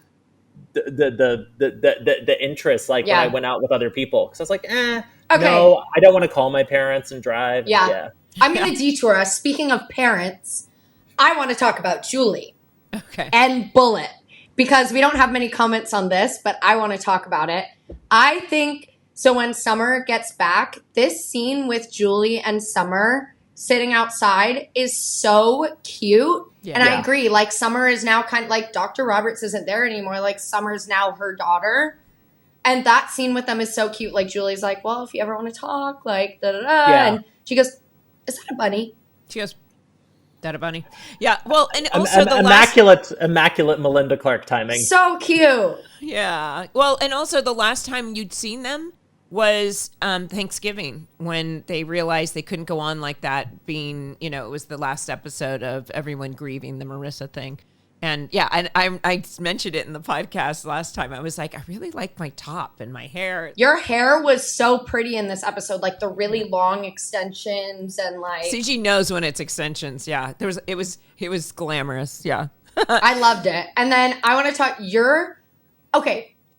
interest like when I went out with other people. Because I was like, no, I don't want to call my parents and drive. Yeah. I'm going to detour us. Speaking of parents, I want to talk about Julie Okay. and Bullet because we don't have many comments on this, but I want to talk about it. I think, so when Summer gets back, this scene with Julie and Summer sitting outside is so cute. Yeah. And I agree. Like Summer is now kind of like Dr. Roberts isn't there anymore. Like Summer's now her daughter. And that scene with them is so cute. Like Julie's like, well, if you ever want to talk, like da da da. Yeah. And she goes, is that a bunny? She goes, that a bunny? Yeah. Well, and also the immaculate Melinda Clark timing. So cute. Yeah. Well, and also the last time you'd seen them was Thanksgiving when they realized they couldn't go on like that being, it was the last episode of everyone grieving the Marissa thing. And yeah, and I mentioned it in the podcast last time. I was like, I really like my top and my hair. Your hair was so pretty in this episode, like the really long extensions and like. CG knows when it's extensions. Yeah, it was glamorous. Yeah, I loved it. And then I want to talk.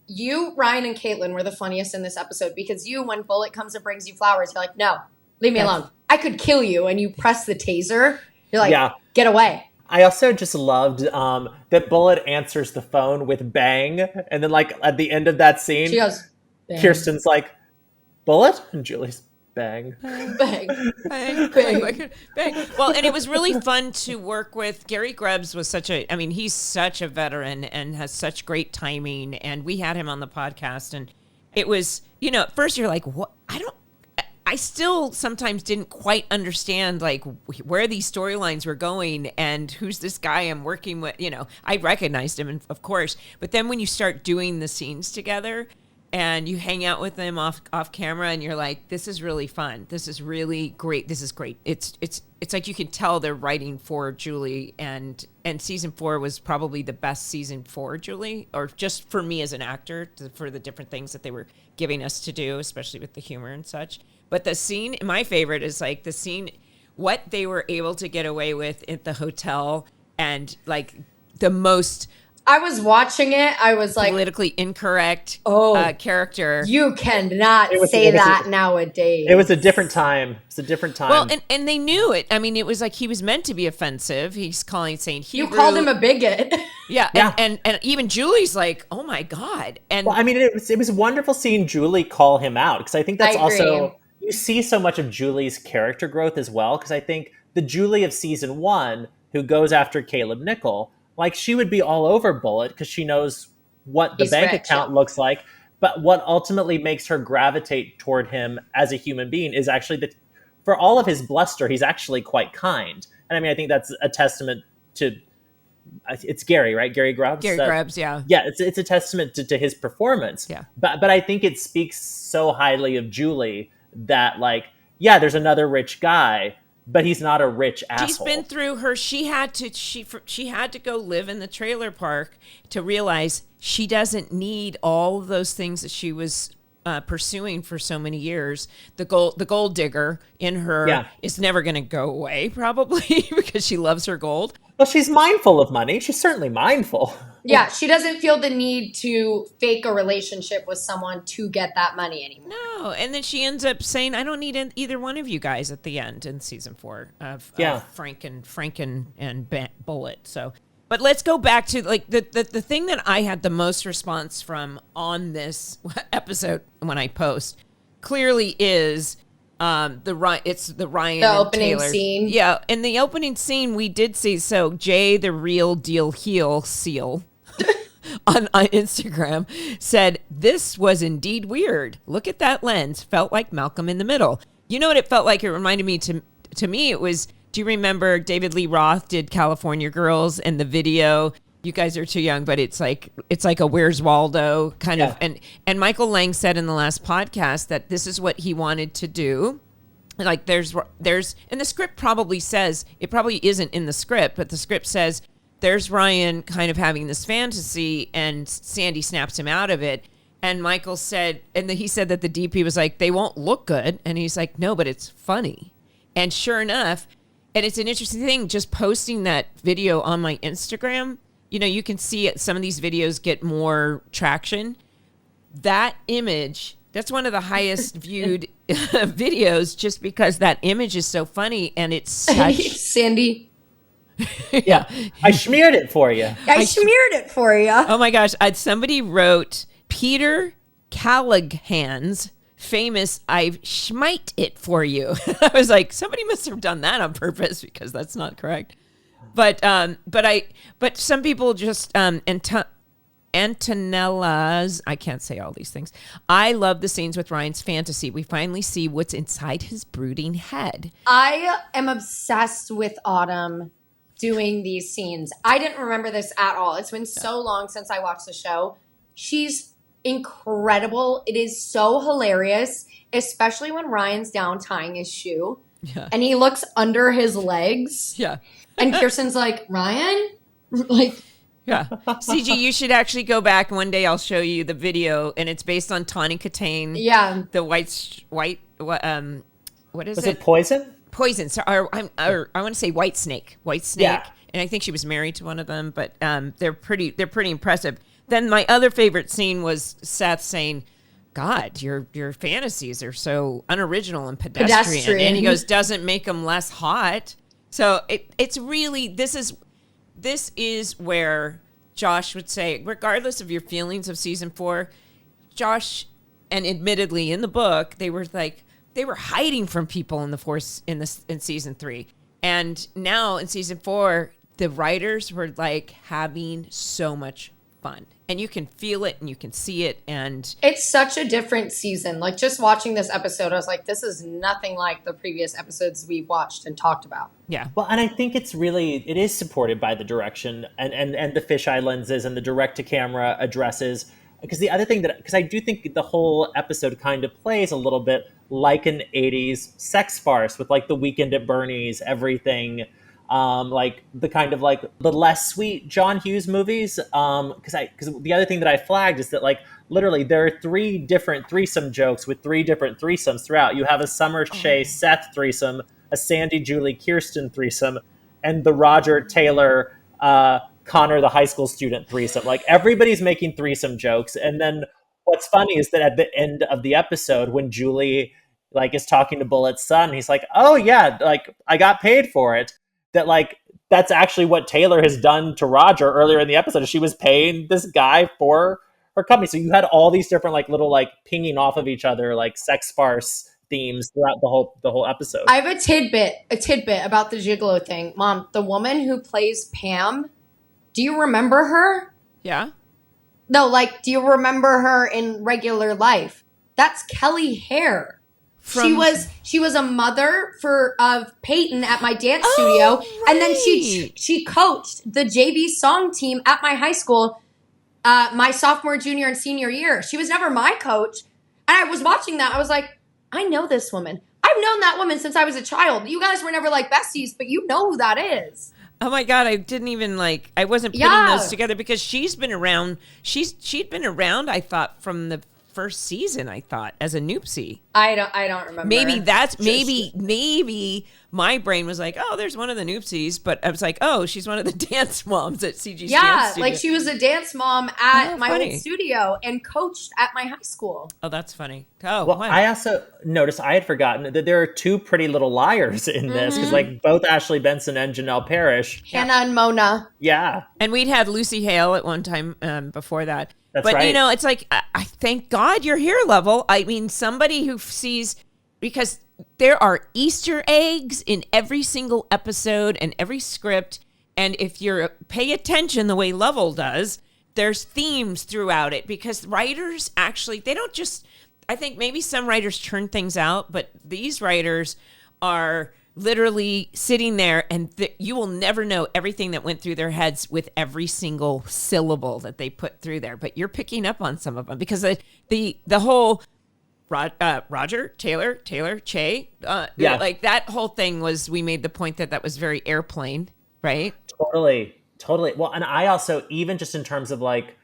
You, Ryan, and Caitlin were the funniest in this episode because when Bullet comes and brings you flowers, you're like, no, leave me alone. I could kill you. And you press the taser. You're like, get away. I also just loved that Bullet answers the phone with bang. And then like at the end of that scene, She goes, bang. Kirsten's like, Bullet? And Julie's bang. Bang. bang, bang, bang. Well, and it was really fun to work with. Gary Grubbs was he's such a veteran and has such great timing. And we had him on the podcast. And it was, at first you're like, what? I still sometimes didn't quite understand like where these storylines were going and who's this guy I'm working with. I recognized him, of course, but then when you start doing the scenes together and you hang out with them off camera and you're like, this is really fun. This is really great. This is great. It's like you can tell they're writing for Julie, and season 4 was probably the best season for Julie, or just for me as an actor, for the different things that they were giving us to do, especially with the humor and such. But the scene, my favorite is like the scene, what they were able to get away with at the hotel, and like the most I was watching it. I was like, politically incorrect character. You cannot say that nowadays. It was a different time. It's a different time. Well, and they knew it. I mean, it was like he was meant to be offensive. He's saying Hebrew. You called him a bigot. Yeah. And even Julie's like, oh my God. And well, I mean, it was wonderful seeing Julie call him out, because I think that's also, you see so much of Julie's character growth as well, because I think the Julie of season 1 who goes after Caleb Nickel, like, she would be all over Bullitt because she knows what the bank account looks like. But what ultimately makes her gravitate toward him as a human being is actually that for all of his bluster, he's actually quite kind. And I mean, I think that's a testament to, it's Gary, right? Gary Grubbs? Gary Grubbs, yeah. Yeah, it's a testament to his performance. Yeah. But I think it speaks so highly of Julie that, like, yeah, there's another rich guy, but he's not a rich asshole. She's been through her. She had to go live in the trailer park to realize she doesn't need all of those things that she was pursuing for so many years. The gold digger in her is never going to go away, probably, because she loves her gold. Well, she's mindful of money. She's certainly mindful. Yeah, she doesn't feel the need to fake a relationship with someone to get that money anymore. No, and then she ends up saying, I don't need either one of you guys at the end in season 4 of Frank and Bullitt. So, but let's go back to, like, the thing that I had the most response from on this episode when I post clearly is the Ryan the and opening Taylor scene. Yeah, in the opening scene we did see, so Jay the real deal seal on Instagram said, this was indeed weird. Look at that lens. Felt like Malcolm in the Middle. You know what it felt like? It reminded me to me it was, do you remember David Lee Roth did California Girls, and the video, you guys are too young, but it's like a Where's Waldo kind of, and Michael Lang said in the last podcast that this is what he wanted to do. Like there's and the script probably says, it probably isn't in the script, but the script says there's Ryan kind of having this fantasy and Sandy snaps him out of it. And Michael said, and he said that the DP was like, they won't look good. And he's like, no, but it's funny. And sure enough, and it's an interesting thing, just posting that video on my Instagram, you know, you can see some of these videos get more traction. That image, that's one of the highest viewed videos, just because that image is so funny and it's such... Sandy. Yeah, I smeared it for you. I smeared it for you. Oh my gosh, somebody wrote Peter Callahan's famous "I've schmite it for you." I was like, somebody must have done that on purpose, because that's not correct. But some people just Antonella's, I can't say all these things. I love the scenes with Ryan's fantasy. We finally see what's inside his brooding head. I am obsessed with Autumn doing these scenes. I didn't remember this at all. It's been so long since I watched the show. She's incredible. It is so hilarious, especially when Ryan's down tying his shoe and he looks under his legs. Yeah. And Kirsten's like, Ryan? Like, yeah. CG, you should actually go back. One day I'll show you the video, and it's based on Tawny Katane. Yeah. The what is Was it? it Poison? Poison. So, I want to say White Snake. Yeah. And I think she was married to one of them, but they're pretty impressive. Then my other favorite scene was Seth saying, God, your fantasies are so unoriginal and pedestrian. And he goes, doesn't make them less hot. So it's really, this is where Josh would say, regardless of your feelings of season 4, Josh, and admittedly in the book, they were hiding from people in season 3. And now in season 4, the writers were like having so much fun. And you can feel it and you can see it. And it's such a different season. Like, just watching this episode, I was like, this is nothing like the previous episodes we watched and talked about. Yeah. Well, and I think it is supported by the direction and the fisheye lenses and the direct to camera addresses. Because the other thing because I do think the whole episode kind of plays a little bit like an 80s sex farce with like the Weekend at Bernie's, everything. Like the kind of like the less sweet John Hughes movies. Because the other thing that I flagged is that like literally there are 3 different threesome jokes with 3 different threesomes throughout. You have a Summer Shay Seth threesome, a Sandy Julie Kirsten threesome, and the Roger Taylor Connor, the high school student threesome. Like everybody's making threesome jokes. And then what's funny is that at the end of the episode, when Julie like is talking to Bullet's son, he's like, oh yeah, like I got paid for it. That like, that's actually what Taylor has done to Roger earlier in the episode. She was paying this guy for her company. So you had all these different like little like pinging off of each other, like sex farce themes throughout the whole episode. I have a tidbit about the gigolo thing. Mom, the woman who plays Pam, do you remember her? Yeah. No, like, do you remember her in regular life? That's Kelly Hare. She was a mother of Peyton at my dance studio, right. And then she coached the JV song team at my high school, my sophomore, junior, and senior year. She was never my coach, and I was watching that. I was like, I know this woman. I've known that woman since I was a child. You guys were never like besties, but you know who that is. Oh my God, I didn't even I wasn't putting those together because she's been around. She'd been around, I thought, from the first season, I thought, as a Noopsie. I don't remember. Maybe my brain was like, oh, there's one of the Noopsies, but I was like, oh, she's one of the dance moms at CG's dance studio. Like she was a dance mom at my old studio and coached at my high school. Oh, that's funny. Oh, well, wow. I also noticed, I had forgotten that there are two Pretty Little Liars in this, because like both Ashley Benson and Janelle Parrish. Hannah and Mona. Yeah. And we'd had Lucy Hale at one time before that. That's right. You know, it's like, I thank God you're here, Lovell. I mean, somebody who sees, because there are Easter eggs in every single episode and every script. And if you pay attention the way Lovell does, there's themes throughout it, because writers actually, they don't just, I think maybe some writers churn things out, but these writers are literally sitting there, and you will never know everything that went through their heads with every single syllable that they put through there. But you're picking up on some of them, because the whole Roger, Taylor, Che, like that whole thing was, we made the point that was very Airplane, right? Totally. Well, and I also, even just in terms of like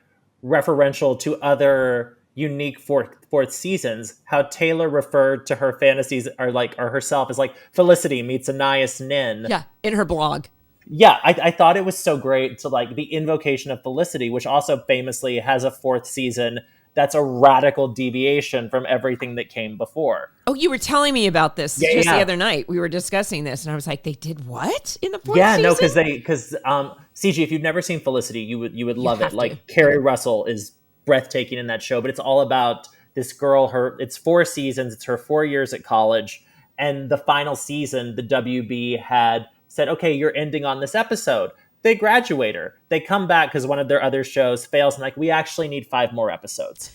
referential to other unique fourth seasons, how Taylor referred to her fantasies or herself as like Felicity meets Anais Nin. Yeah, in her blog. Yeah, I thought it was so great to like the invocation of Felicity, which also famously has a fourth season that's a radical deviation from everything that came before. Oh, you were telling me about this the other night. We were discussing this, and I was like, they did what in the fourth season? No, because CG, if you've never seen Felicity, you would love it. Like Carrie Russell is breathtaking in that show, but it's all about this girl. It's 4 seasons. It's her 4 years at college, and the final season, the WB had said, "Okay, you're ending on this episode." They graduate her. They come back because one of their other shows fails, and like, we actually need 5 more episodes.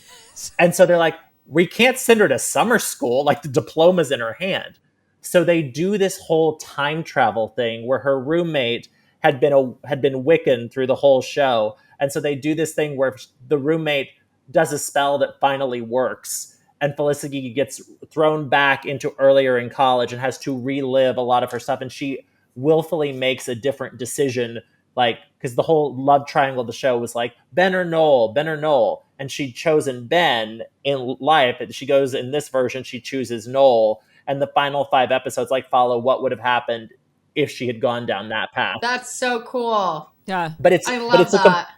And so they're like, we can't send her to summer school. Like the diploma's in her hand. So they do this whole time travel thing where her roommate had been Wiccan through the whole show. And so they do this thing where the roommate does a spell that finally works, and Felicity gets thrown back into earlier in college and has to relive a lot of her stuff. And she willfully makes a different decision, like, because the whole love triangle of the show was like Ben or Noel. And she'd chosen Ben in life. And she goes, in this version, she chooses Noel. And the final 5 episodes like follow what would have happened if she had gone down that path. That's so cool. Yeah, I love that.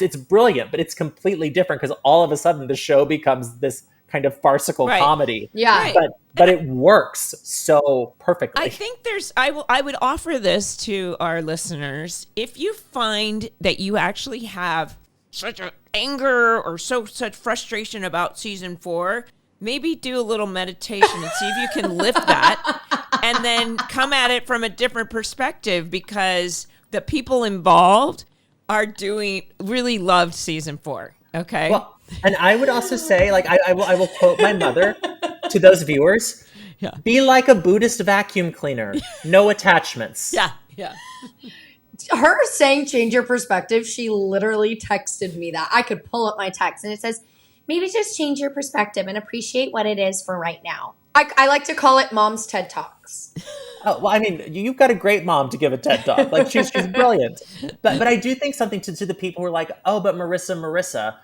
It's brilliant, but it's completely different because all of a sudden the show becomes this kind of farcical comedy. Yeah, right. But it works so perfectly. I think I would offer this to our listeners. If you find that you actually have such an anger or such frustration about season 4, maybe do a little meditation and see if you can lift that, and then come at it from a different perspective, because the people involved really loved season 4. Okay. Well, and I would also say, like, I will quote my mother to those viewers. Yeah. Be like a Buddhist vacuum cleaner. No attachments. Yeah. Her saying change your perspective, she literally texted me that. I could pull up my text, and it says, maybe just change your perspective and appreciate what it is for right now. I like to call it Mom's TED Talks. Oh, well, I mean, you've got a great mom to give a TED Talk. Like, she's brilliant. But I do think something to the people who are like, oh, but Marissa.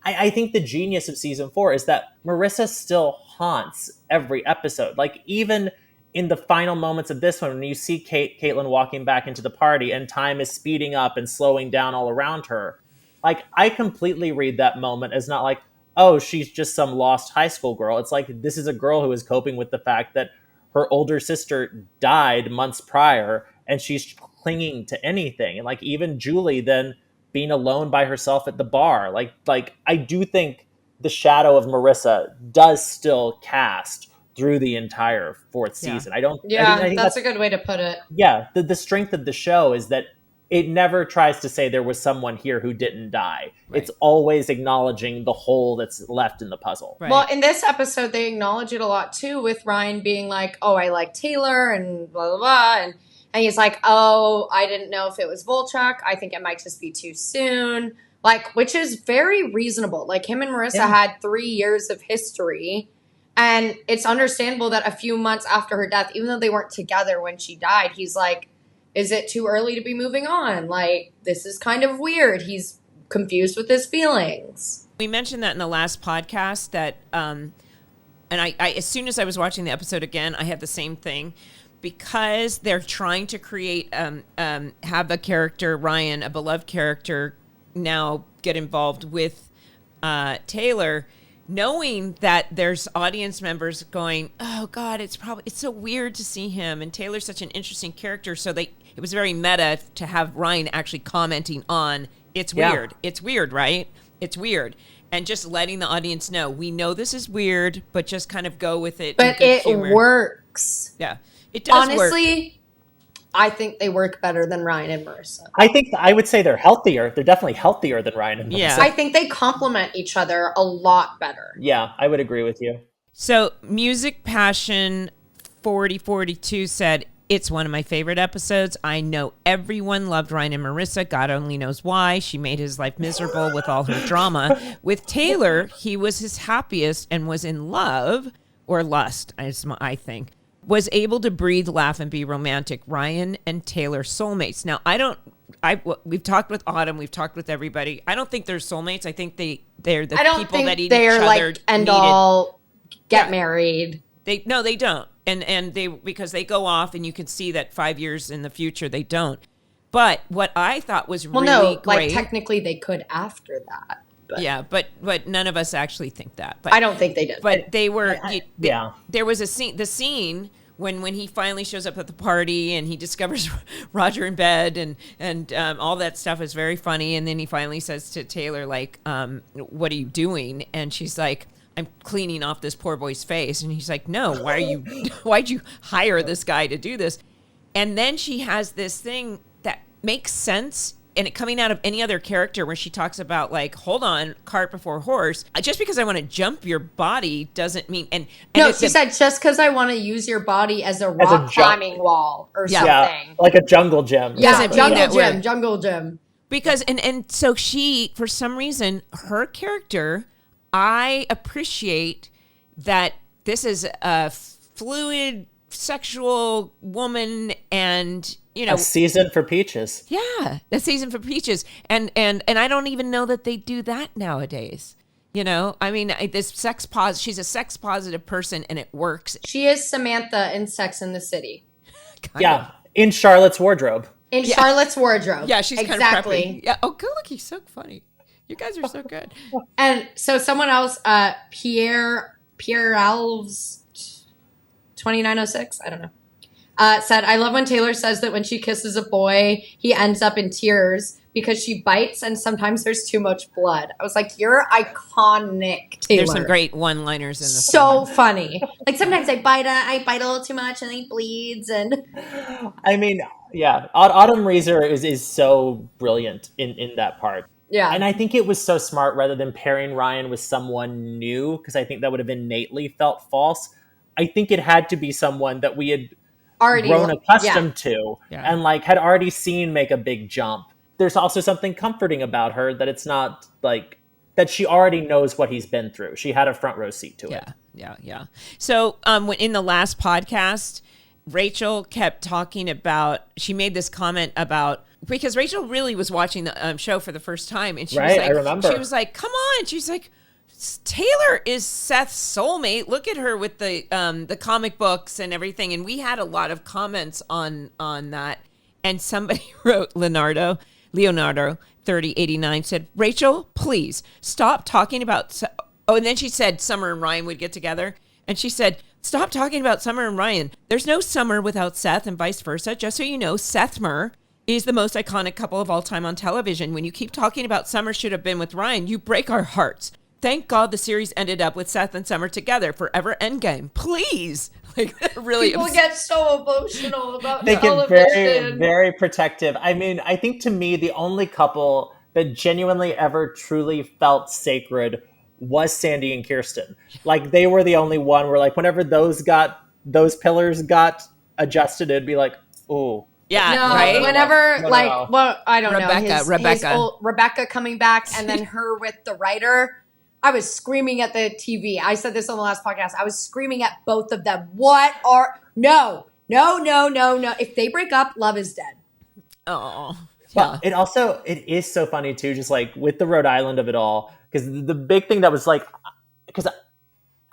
I think the genius of season 4 is that Marissa still haunts every episode. Like, even in the final moments of this one, when you see Caitlin walking back into the party and time is speeding up and slowing down all around her, like, I completely read that moment as not like, oh, she's just some lost high school girl. It's like, this is a girl who is coping with the fact that her older sister died months prior and she's clinging to anything. And like, even Julie then being alone by herself at the bar, like I do think the shadow of Marissa does still cast through the entire fourth season. I think that's a good way to put it. Yeah, the strength of the show is that it never tries to say there was someone here who didn't die. Right. It's always acknowledging the hole that's left in the puzzle. Right. Well, in this episode, they acknowledge it a lot too, with Ryan being like, oh, I like Taylor and blah, blah, blah. And he's like, oh, I didn't know if it was Volchok. I think it might just be too soon. Like, which is very reasonable. Like, him and Marissa had 3 years of history. And it's understandable that a few months after her death, even though they weren't together when she died, he's like, is it too early to be moving on? Like, this is kind of weird. He's confused with his feelings. We mentioned that in the last podcast that, and I as soon as I was watching the episode again, I had the same thing. Because they're trying to create, have a character, Ryan, a beloved character, now get involved with Taylor, knowing that there's audience members going, oh God, it's so weird to see him, and Taylor's such an interesting character. So it was very meta to have Ryan actually commenting on, it's weird. It's weird, right? It's weird. And just letting the audience know, we know this is weird, but just kind of go with it. But it works. Yeah, it does. Honestly, work. I think they work better than Ryan and Marissa. I would say they're healthier. They're definitely healthier than Ryan and Marissa. Yeah. I think they complement each other a lot better. Yeah, I would agree with you. So Music Passion 4042 said, it's one of my favorite episodes. I know everyone loved Ryan and Marissa. God only knows why. She made his life miserable with all her drama. With Taylor, he was his happiest and was in love, or lust, I think. Was able to breathe, laugh, and be romantic. Ryan and Taylor, soulmates. Now, we've talked with Autumn, we've talked with everybody. I don't think they're soulmates. I think they're the people that each other like end all get married. They don't. And they, because they go off and you can see that 5 years in the future they don't. But what I thought was really great. Like technically they could after that. But. Yeah, but none of us actually think that. But I don't think they did. But they were. There was a scene. The scene when he finally shows up at the party and he discovers Roger in bed and all that stuff is very funny. And then he finally says to Taylor, like, "What are you doing?" And she's like, "I'm cleaning off this poor boy's face." And he's like, "No, why'd you hire this guy to do this?" And then she has this thing that makes sense. And it coming out of any other character where she talks about, like, hold on, cart before horse. Just because I want to jump your body doesn't mean... And no, she said, just because I want to use your body as a rock climbing wall or something. Yeah, like a jungle gym. Yeah, jungle gym. Because, and so she, for some reason, her character, I appreciate that this is a fluid, sexual woman and... a season for peaches. Yeah, a season for peaches. And I don't even know that they do that nowadays. I mean, she's a sex positive person and it works. She is Samantha in Sex and the City. In Charlotte's wardrobe. Charlotte's wardrobe. Yeah, she's kind of preppy. Yeah. Oh, good look, he's so funny. You guys are so good. And so someone else, Pierre Alves 2906, I don't know. Said, I love when Taylor says that when she kisses a boy, he ends up in tears because she bites and sometimes there's too much blood. I was like, you're iconic, Taylor. There's some great one-liners in this. So funny. Like sometimes I bite a little too much and he bleeds. And I mean, yeah, Autumn Reeser is so brilliant in that part. Yeah. And I think it was so smart rather than pairing Ryan with someone new, because I think that would have innately felt false. I think it had to be someone that we had already grown accustomed to and like had already seen make a big jump. There's also something comforting about her that it's not like that she already knows what he's been through. She had a front row seat to it. Yeah. So in the last podcast, Rachel kept talking about, she made this comment about, because Rachel really was watching the show for the first time and she was like, I remember. She was like, come on. She's like, Taylor is Seth's soulmate. Look at her with the comic books and everything. And we had a lot of comments on that. And somebody wrote, Leonardo 3089 said, Rachel, please stop talking about. Oh, and then she said Summer and Ryan would get together. And she said, stop talking about Summer and Ryan. There's no Summer without Seth and vice versa. Just so you know, Sethmer is the most iconic couple of all time on television. When you keep talking about Summer should have been with Ryan, you break our hearts. Thank God the series ended up with Seth and Summer together. Forever Endgame. Please. Like, really. People get so emotional about they television. Get very, very protective. I mean, I think to me, the only couple that genuinely ever truly felt sacred was Sandy and Kirsten. Like, they were the only one where, like, whenever those pillars got adjusted, it'd be like, oh. Yeah, no, right? Whenever, No. well, I don't know. Rebecca. Rebecca coming back and then her with the writer. I was screaming at the TV. I said this on the last podcast. I was screaming at both of them. No. If they break up, love is dead. Oh, yeah. But it is so funny too, just like with the Rhode Island of it all. Because the big thing that was like, because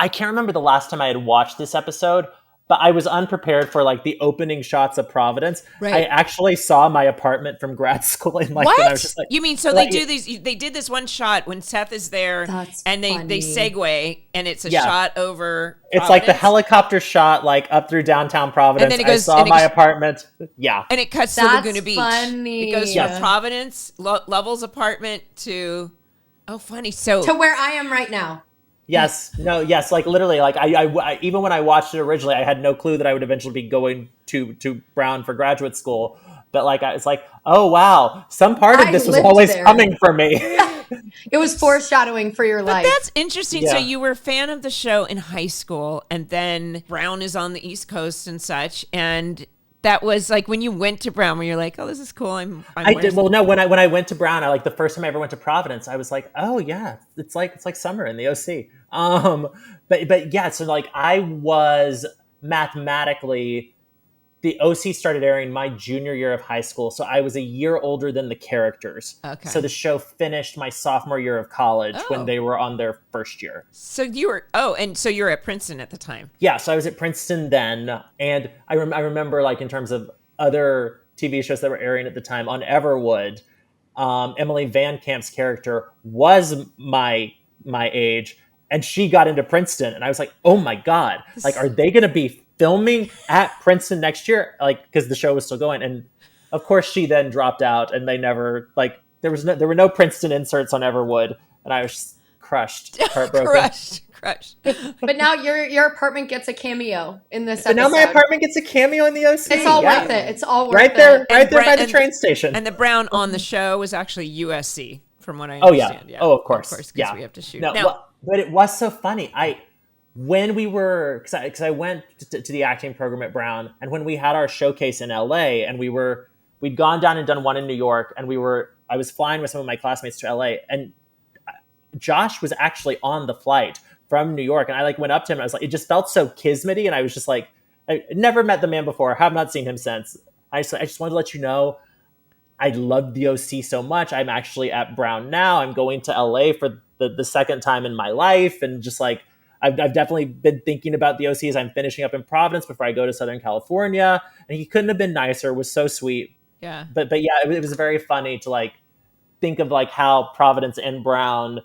I can't remember the last time I had watched this episode, but I was unprepared for like the opening shots of Providence. Right. I actually saw my apartment from grad school in like, what? And I was just like, you mean so like, they did this one shot when Seth is there. That's and they segue and it's a shot over Providence. It's like the helicopter shot like up through downtown Providence. And then it goes, I saw my apartment. Yeah. And it cuts to Laguna Beach. Funny. It goes from Providence, Lovell's apartment to funny. So to where I am right now. Yes. Like literally, like I even when I watched it originally, I had no clue that I would eventually be going to Brown for graduate school. But like, it's like, oh wow, some part of this was always coming for me. It was foreshadowing for your life. But that's interesting. Yeah. So you were a fan of the show in high school, and then Brown is on the East Coast and such, and that was like when you went to Brown, where you're like, "Oh, this is cool." I did. Well, no, when I went to Brown, I like the first time I ever went to Providence, I was like, "Oh yeah, it's like summer in the OC." But yeah, so like I was mathematically, the OC started airing my junior year of high school, so I was a year older than the characters. Okay. So the show finished my sophomore year of college when they were on their first year. So you were so you were at Princeton at the time. Yeah, so I was at Princeton then, and I remember like in terms of other TV shows that were airing at the time on Everwood, Emily Van Camp's character was my age, and she got into Princeton, and I was like, oh my God, like are they going to be filming at Princeton next year, like because the show was still going? And of course she then dropped out, and they never like there were no Princeton inserts on Everwood, and I was just crushed, heartbroken. crushed. But now your apartment gets a cameo in this episode. But now my apartment gets a cameo in the OC. It's all worth it. It's all worth it. Right there by the train station. And the Brown on the show was actually USC, from what I understand. Yeah. Oh, of course. Because we have to shoot. No, but it was so funny. When we were, because I went to the acting program at Brown, and when we had our showcase in LA, and we'd gone down and done one in New York, and I was flying with some of my classmates to LA, and Josh was actually on the flight from New York, and I like went up to him, and I was like, it just felt so kismety, and I was just like, I never met the man before, have not seen him since. I just wanted to let you know, I love the OC so much. I'm actually at Brown now. I'm going to LA for the second time in my life, and just like, I've definitely been thinking about the OC as I'm finishing up in Providence before I go to Southern California. And he couldn't have been nicer. It was so sweet. Yeah. But yeah, it was very funny to like think of like how Providence and Brown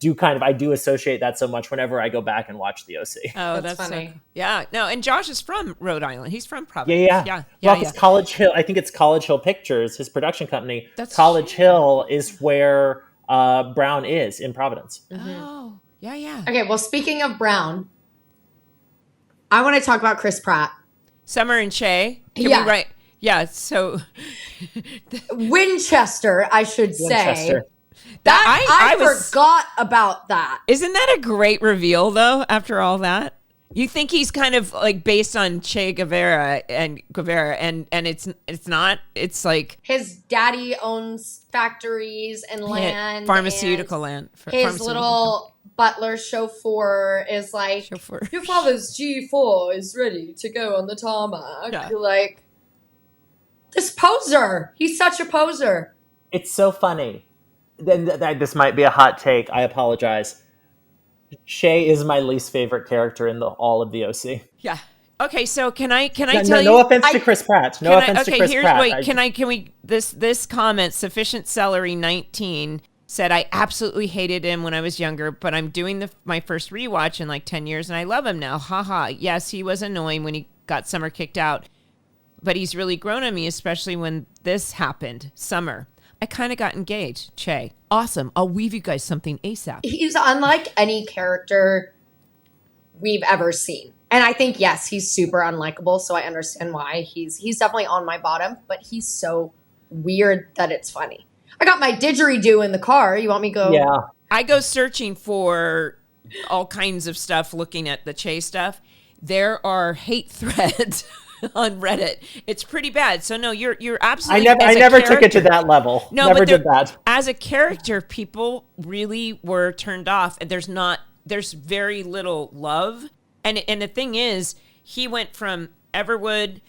I do associate that so much whenever I go back and watch the OC. Oh, that's funny. So, yeah. No, and Josh is from Rhode Island. He's from Providence. Yeah. Well, it's College Hill. I think it's College Hill Pictures, his production company. College Hill is where Brown is in Providence. Mm-hmm. Oh. Yeah. Okay, well, speaking of Brown, I want to talk about Chris Pratt. Summer and Shay. Yeah, so... Winchester, I should say. I forgot about that. Isn't that a great reveal, though, after all that? You think he's kind of like based on Che Guevara, and it's not. It's like his daddy owns factories and land, pharmaceutical land. His little butler chauffeur is like, your father's G4 is ready to go on the tarmac. Yeah. Like, this poser. He's such a poser. It's so funny. Then this might be a hot take. I apologize. Shay is my least favorite character in all of the OC. Yeah. Okay, so can I tell you? No offense to Chris Pratt. No offense to Chris Pratt. Wait, can we this comment, Sufficient Celery 19 said, I absolutely hated him when I was younger, but I'm doing my first rewatch in like 10 years and I love him now. Haha. Yes, he was annoying when he got Summer kicked out, but he's really grown on me, especially when this happened. Summer, I kind of got engaged. Che, awesome. I'll weave you guys something ASAP. He's unlike any character we've ever seen. And I think, yes, he's super unlikable, so I understand why. He's definitely on my bottom, but he's so weird that it's funny. I got my didgeridoo in the car. You want me to go? Yeah. I go searching for all kinds of stuff, looking at the Che stuff. There are hate threads on Reddit. It's pretty bad. So no, you're absolutely. I never took it to that level. No, never but did that. As a character, people really were turned off, and there's very little love. And the thing is, he went from Everwood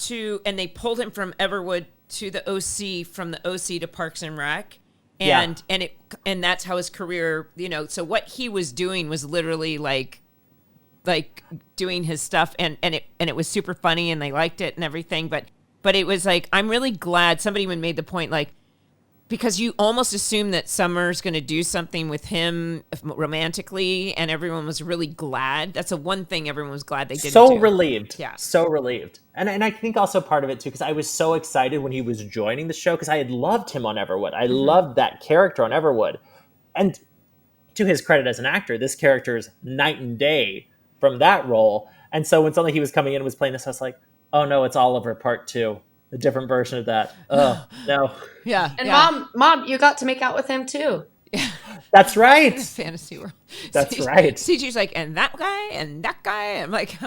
and they pulled him from Everwood to the OC, from the OC to Parks and Rec. And that's how his career, so what he was doing was literally like doing his stuff, and it was super funny and they liked it and everything. But it was like, I'm really glad somebody even made the point, like, because you almost assume that Summer's going to do something with him romantically, and everyone was really glad. That's the one thing everyone was glad they didn't do. So relieved. Yeah. So relieved. And I think also part of it, too, because I was so excited when he was joining the show, because I had loved him on Everwood. I loved that character on Everwood. And to his credit as an actor, this character is night and day from that role. And so when suddenly he was coming in and was playing this, I was like, oh, no, it's Oliver Part 2. A different version of that. Oh, no. Yeah. And Mom, you got to make out with him too. That's right. Fantasy world. That's right. CG's like, and that guy, and that guy. I'm like,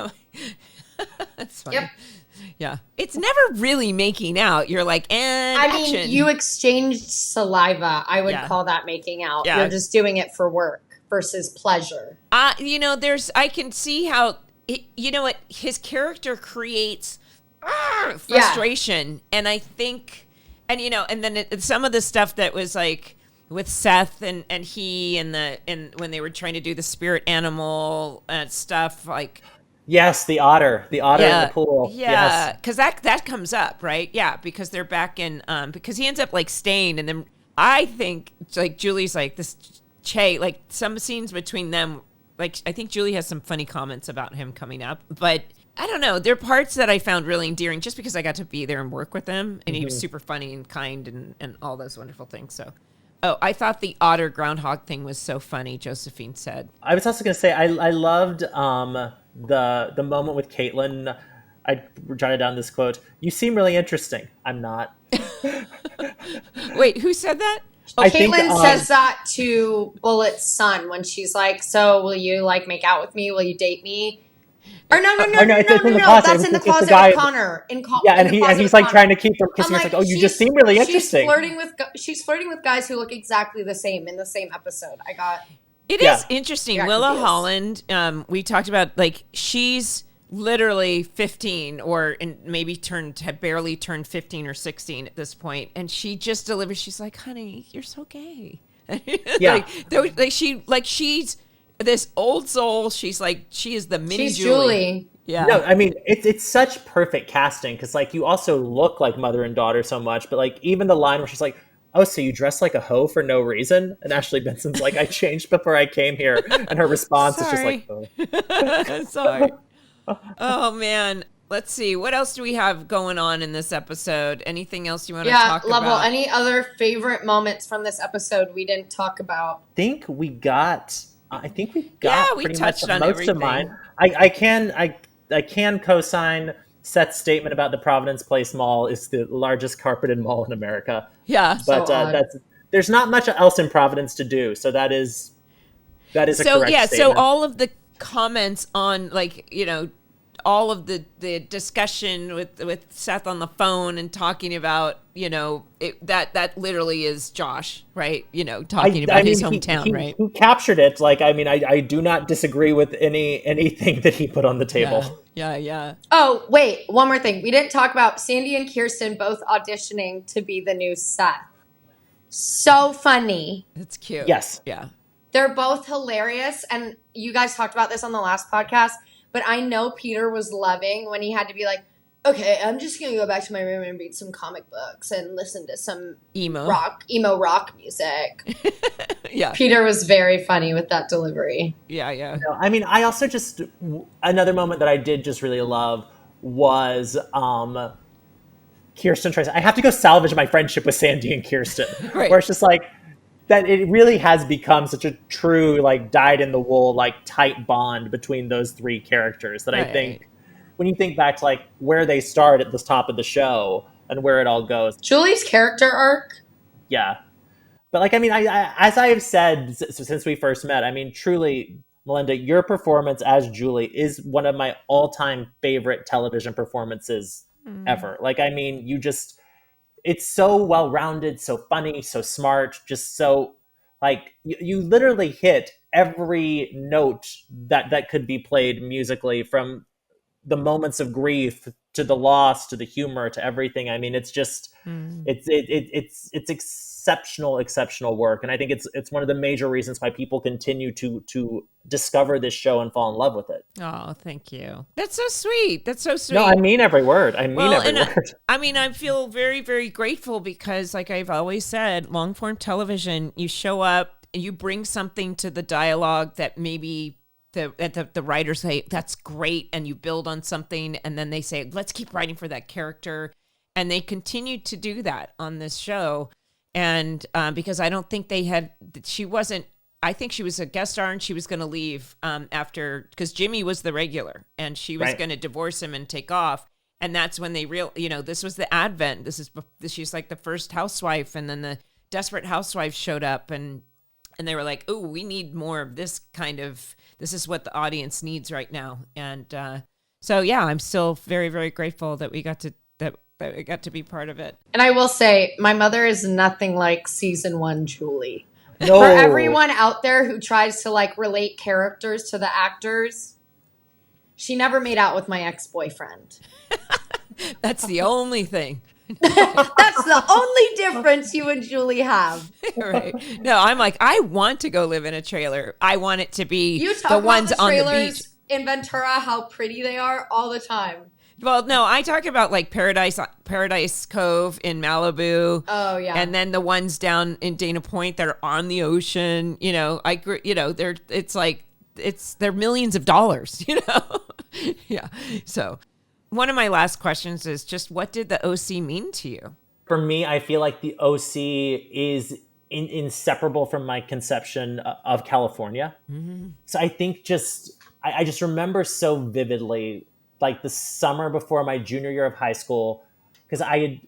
that's funny. Yep. Yeah. It's never really making out. You're like, and action. Mean, you exchanged saliva. I would call that making out. Yeah. You're just doing it for work versus pleasure. I can see how, his character creates frustration. And I think, and then some of the stuff that was like with Seth and he and when they were trying to do the spirit animal stuff, like, yes, the otter in the pool. Yeah, because that comes up, right? Yeah, because they're back in, because he ends up like staying, and then I think like Julie's like this Che, like some scenes between them, like I think Julie has some funny comments about him coming up, but I don't know. There are parts that I found really endearing just because I got to be there and work with him, and he was super funny and kind and all those wonderful things. So, I thought the otter groundhog thing was so funny, Josephine said. I was also going to say I loved the moment with Caitlin. I jotted down this quote: "You seem really interesting." I'm not. Wait, who said that? Caitlin says that to Bullet's son when she's like, "So will you like make out with me? Will you date me?" Or no. That's in the closet with Connor. And he's like trying to keep from kissing her. It's like, oh, you just seem really interesting. She's flirting with guys who look exactly the same in the same episode. It is interesting. Willa Holland, we talked about, like, she's literally 15 had barely turned 15 or 16 at this point, and she just delivers. She's like, honey, you're so gay. Yeah. She's this old soul. She's like, she is the mini Julie. Yeah. No, I mean, it's such perfect casting, because like you also look like mother and daughter so much, but like even the line where she's like, oh, so you dress like a hoe for no reason? And Ashley Benson's like, I changed before I came here. And her response is just like, oh. Sorry. Oh, man. Let's see. What else do we have going on in this episode? Anything else you want to talk Lovell, about? any other favorite moments from this episode we didn't talk about? I think we got we pretty touched much on most everything. of mine. I can co-sign Seth's statement about the Providence Place Mall is the largest carpeted mall in America. Yeah. But there's not much else in Providence to do, so that is a correct statement. So all of the comments on, like, all of the discussion with Seth on the phone and talking about, that literally is Josh, right? Talking about his hometown, right? Who captured it? Like, I mean, I do not disagree with anything that he put on the table. Yeah. Oh, wait, one more thing. We didn't talk about Sandy and Kirsten both auditioning to be the new Seth. So funny. It's cute. Yes. Yeah. They're both hilarious, and you guys talked about this on the last podcast, but I know Peter was loving when he had to be like, okay, I'm just going to go back to my room and read some comic books and listen to some emo rock music. Yeah. Peter was very funny with that delivery. Yeah. No, I mean, I also just, another moment that I did just really love was Kirsten tries, I have to go salvage my friendship with Sandy and Kirsten. Right. Where it's just like, that it really has become such a true, like, dyed-in-the-wool, like, tight bond between those three characters that I think, when you think back to, like, where they start at the top of the show and where it all goes. Julie's character arc? Yeah. But, like, I mean, I as I have said since we first met, I mean, truly, Melinda, your performance as Julie is one of my all-time favorite television performances ever. Like, I mean, you just, it's so well-rounded, so funny, so smart, just so, like, you literally hit every note that could be played musically, from the moments of grief to the loss to the humor to everything. I mean, it's just it's exceptional work, and I think it's one of the major reasons why people continue to discover this show and fall in love with it. Oh, thank you. That's so sweet. No, I mean every word. I mean, I feel very, very grateful because, like I've always said, long form television, you show up and you bring something to the dialogue that maybe the writers say, that's great, and you build on something, and then they say, let's keep writing for that character. And they continued to do that on this show. And because I don't think I think she was a guest star and she was going to leave after, because Jimmy was the regular and she was going to divorce him and take off. And that's when they this was the advent. She's like the first housewife, and then the Desperate Housewives showed up, and they were like, oh, we need more of this kind of, this is what the audience needs right now. And so, yeah, I'm still very, very grateful that we got to be part of it. And I will say, my mother is nothing like season 1 Julie. No. For everyone out there who tries to, like, relate characters to the actors, she never made out with my ex-boyfriend. That's the only thing. That's the only difference you and Julie have. Right. No, I'm like, I want to go live in a trailer. I want it to be you talk the about ones the on the trailers beach. In Ventura, how pretty they are all the time. Well, no, I talk about like Paradise Cove in Malibu. Oh yeah. And then the ones down in Dana Point that are on the ocean. They're millions of dollars. Yeah. So, one of my last questions is just, what did the OC mean to you? For me, I feel like the OC is inseparable from my conception of California. Mm-hmm. So I think I just remember so vividly, like the summer before my junior year of high school, because I had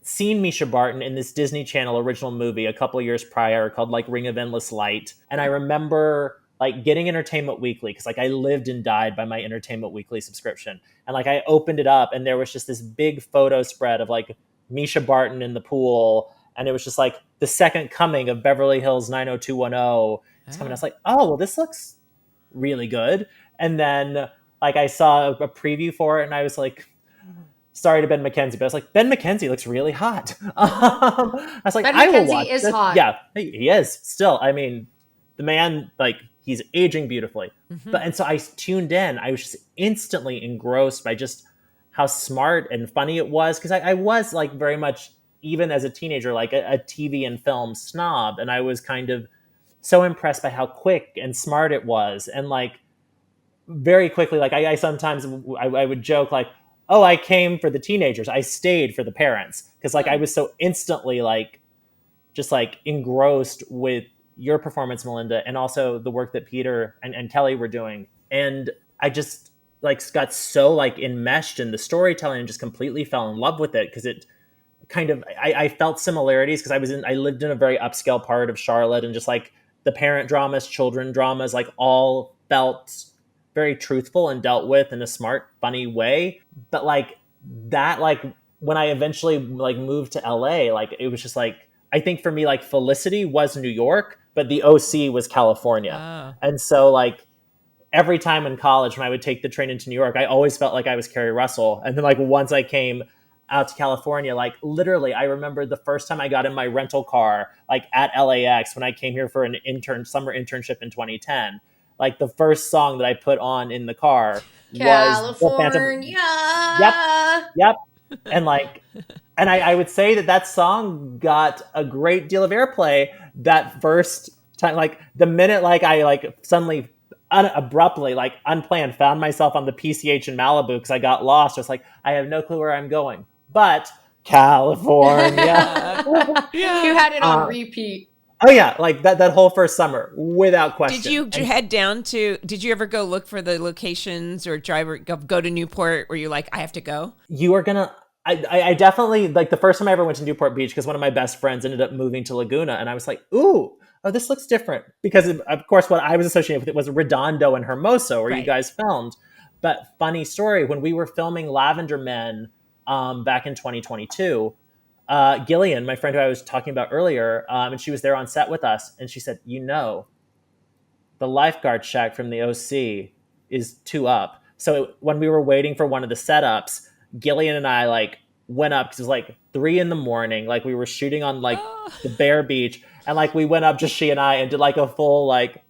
seen Misha Barton in this Disney Channel original movie a couple of years prior called like Ring of Endless Light. And I remember like getting Entertainment Weekly, because like I lived and died by my Entertainment Weekly subscription. And like I opened it up and there was just this big photo spread of like Misha Barton in the pool. And it was just like the second coming of Beverly Hills 90210. It's coming. I was like, oh, well, this looks really good. And then like I saw a preview for it and I was like, sorry to Ben McKenzie, but I was like, Ben McKenzie looks really hot. I was like, Ben I will McKenzie watch is this. hot. Yeah, he is still. I mean, the man, like, he's aging beautifully. Mm-hmm. And so I tuned in. I was just instantly engrossed by just how smart and funny it was. Because I was like very much, even as a teenager, like a TV and film snob. And I was kind of so impressed by how quick and smart it was. And like very quickly, like I sometimes I would joke like, oh, I came for the teenagers. I stayed for the parents. Because like I was so instantly like, just like engrossed with your performance, Melinda, and also the work that Peter and Kelly were doing. And I just like got so like enmeshed in the storytelling and just completely fell in love with it. Because it kind of, I felt similarities because I lived in a very upscale part of Charlotte, and just like the parent dramas, children dramas, like all felt very truthful and dealt with in a smart, funny way. But like that, like when I eventually like moved to LA, like it was just like, I think for me, like Felicity was New York, but the OC was California. Oh. And so like every time in college when I would take the train into New York, I always felt like I was Carrie Russell. And then like once I came out to California, like literally I remember the first time I got in my rental car, like at LAX when I came here for an summer internship in 2010, like the first song that I put on in the car was the Phantom. California. Yep. And like, and I would say that song got a great deal of airplay that first time. Like the minute like I like suddenly abruptly, like unplanned, found myself on the PCH in Malibu because I got lost. I was like, I have no clue where I'm going, but California. Yeah. You had it on repeat. Oh yeah, like that whole first summer, without question. Did you head down to? Did you ever go look for the locations or go to Newport? Where you're like, I have to go. You are gonna. I definitely like the first time I ever went to Newport Beach because one of my best friends ended up moving to Laguna, and I was like, ooh, oh, this looks different because of course what I was associated with it was Redondo and Hermoso where you guys filmed. But funny story, when we were filming Lavender Men back in 2022. Gillian, my friend who I was talking about earlier, and she was there on set with us, and she said, the lifeguard shack from the OC is 2 up. So when we were waiting for one of the setups, Gillian and I like went up because it was like 3 a.m. Like we were shooting on like the Bear Beach, and like we went up, just she and I, and did like a full like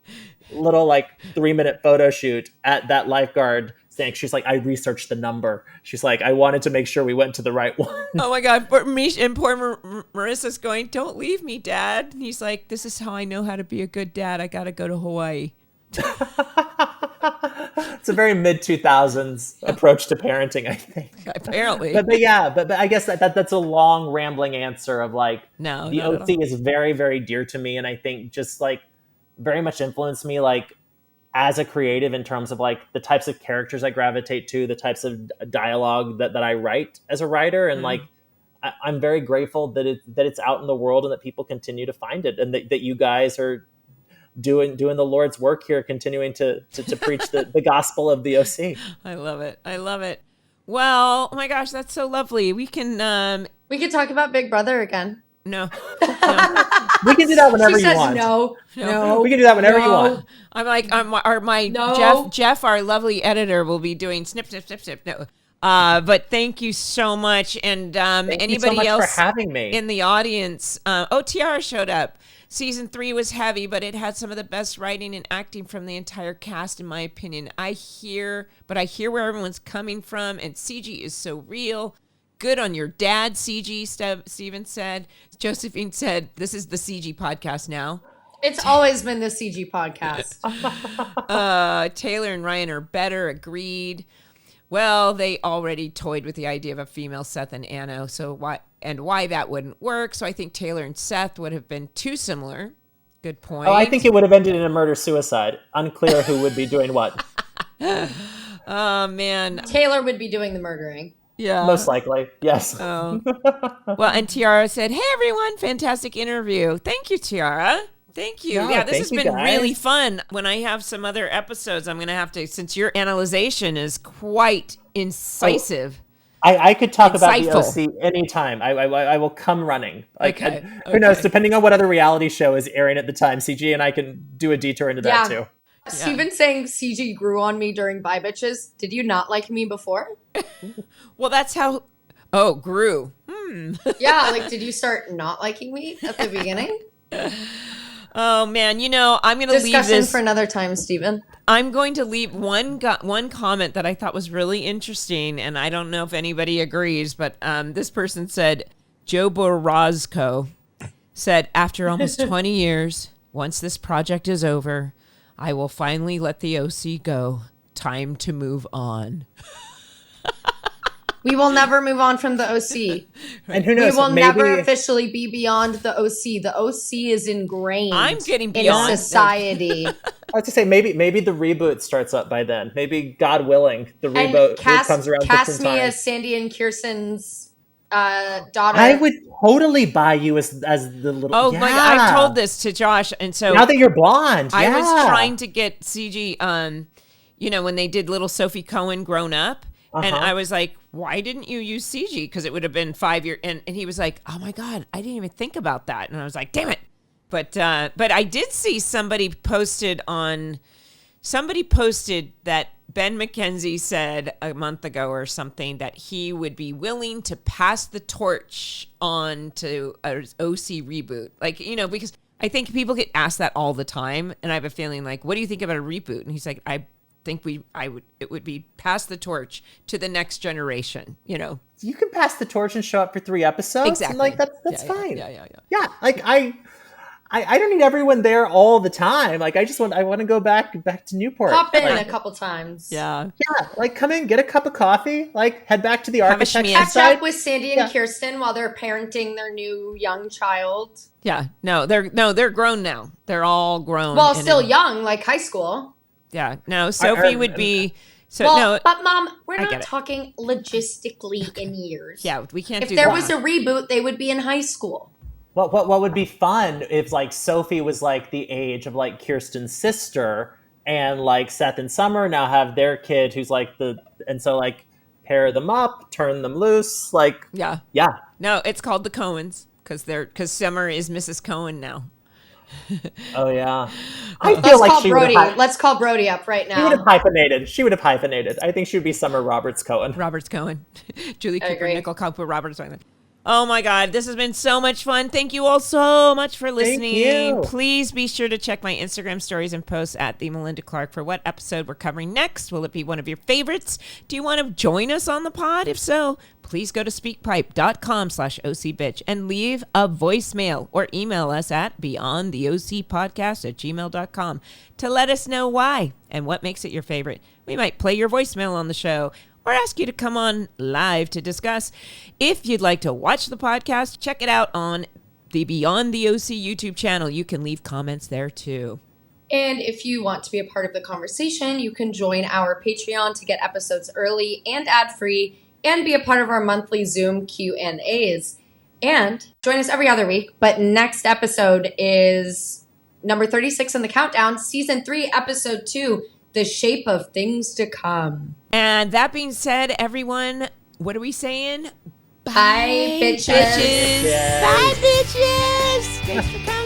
little like 3-minute photo shoot at that lifeguard thing. She's like, I researched the number. She's like, I wanted to make sure we went to the right one. Oh my God. Poor Marissa's going, don't leave me, Dad. And he's like, this is how I know how to be a good dad. I got to go to Hawaii. It's a very mid-2000s approach to parenting, I think. Apparently. But I guess that's a long rambling answer of like, no, the OC is very, very dear to me. And I think just like very much influenced me like as a creative in terms of like the types of characters I gravitate to, the types of dialogue that I write as a writer. And like, I'm very grateful that it's out in the world and that people continue to find it, and that you guys are doing the Lord's work here, continuing to preach the gospel of the OC. I love it. I love it. Well, oh my gosh, that's so lovely. We can talk about Big Brother again. No. We can do that whenever you want. No. We can do that whenever you want. I'm like, Jeff, our lovely editor, will be doing snip, snip, snip, snip. No. But thank you so much. And anybody so much else for having me in the audience? Tiara showed up. Season 3 was heavy, but it had some of the best writing and acting from the entire cast, in my opinion. I hear where everyone's coming from, and CG is so real. Good on your dad, CG, Steven said. Josephine said, this is the CG podcast now. It's always been the CG podcast. Taylor and Ryan are better, agreed. Well, they already toyed with the idea of a female Seth and Anno, so why that wouldn't work. So I think Taylor and Seth would have been too similar. Good point. Oh, I think it would have ended in a murder-suicide. Unclear who would be doing what. Oh, man. Taylor would be doing the murdering. Yeah. Most likely, yes. Oh. Well, and Tiara said, hey, everyone, fantastic interview. Thank you, Tiara. Thank you. Yeah, this has been really fun. When I have some other episodes, I'm going to have to, since your analyzation is quite incisive. I could talk about the OC anytime. I will come running. Like, okay. Who knows? Depending on what other reality show is airing at the time, CG and I can do a detour into that too. Steven saying CG grew on me during Bye Bitches. Did you not like me before? Well, that's how... Oh, grew. Yeah, like, did you start not liking me at the beginning? Oh, man. I'm going to leave this... Discussion for another time, Steven. I'm going to leave one comment that I thought was really interesting, and I don't know if anybody agrees, but this person said, Joe Borozko said, after almost 20 years, once this project is over, I will finally let the OC go. Time to move on. We will never move on from the OC. And who knows? We will never officially be beyond the OC. The OC is ingrained in society. I was to say maybe the reboot starts up by then. Maybe, God willing, the reboot comes around. Cast me as Sandy and Kirsten's daughter. I would totally buy you as the little. Oh my! I told this to Josh, and so now that you're blonde, I was trying to get CG. When they did Little Sophie Cohen grown up. And I was like, why didn't you use CG? Because it would have been 5 years. And he was like, oh my God, I didn't even think about that. And I was like, damn it. But I did see somebody posted that Ben McKenzie said a month ago or something that he would be willing to pass the torch on to an OC reboot. Like, because I think people get asked that all the time, and I have a feeling like, what do you think about a reboot? And he's like, I think it would be pass the torch to the next generation, you know. You can pass the torch and show up for 3 episodes. Exactly. And like that's fine. Yeah. Yeah, like I don't need everyone there all the time. Like I want to go back to Newport. Pop in like, a couple times. Yeah. Yeah, like come in, get a cup of coffee, like head back to the Have a architecture schmear. Catch side. up with Sandy and Kirsten while they're parenting their new young child. Yeah. They're grown now. They're all grown. Well, still young, like high school. Yeah. No, Sophie would be But Mom, we're I get not it. talking logistically in years. Yeah, we can't If do there that. was a reboot, they would be in high school. What would be fun if like Sophie was like the age of like Kirsten's sister, and like Seth and Summer now have their kid who's like and so like pair them up, turn them loose, like Yeah. yeah. No, it's called the Cohens because Summer is Mrs. Cohen now. Oh yeah. I feel Let's like call she Brody. would have, Let's call Brody up right she would have now. hyphenated. She would have hyphenated. I think she would be Summer Roberts Cohen. Roberts Cohen, Julie I Cooper, agree. Nicole Cooper, Roberts Cohen. Oh my God, this has been so much fun. Thank you all so much for listening. you. Please be sure to check my Instagram stories and posts at the Melinda Clark for what episode we're covering next. Will it be one of your favorites? Do you want to join us on the pod? If so, please go to speakpipe.com/OCBitch and leave a voicemail or email us at beyondtheocpodcast@gmail.com to let us know why and what makes it your favorite. We might play your voicemail on the show or ask you to come on live to discuss. If you'd like to watch the podcast, check it out on the Beyond the OC YouTube channel. You can leave comments there too. And if you want to be a part of the conversation, you can join our Patreon to get episodes early and ad-free and be a part of our monthly Zoom Q&As. And join us every other week. But next episode is number 36 in the countdown, Season 3, Episode 2, The Shape of Things to Come. And that being said, everyone, what are we saying? Bye, bitches. Bye, bitches. Thanks for coming.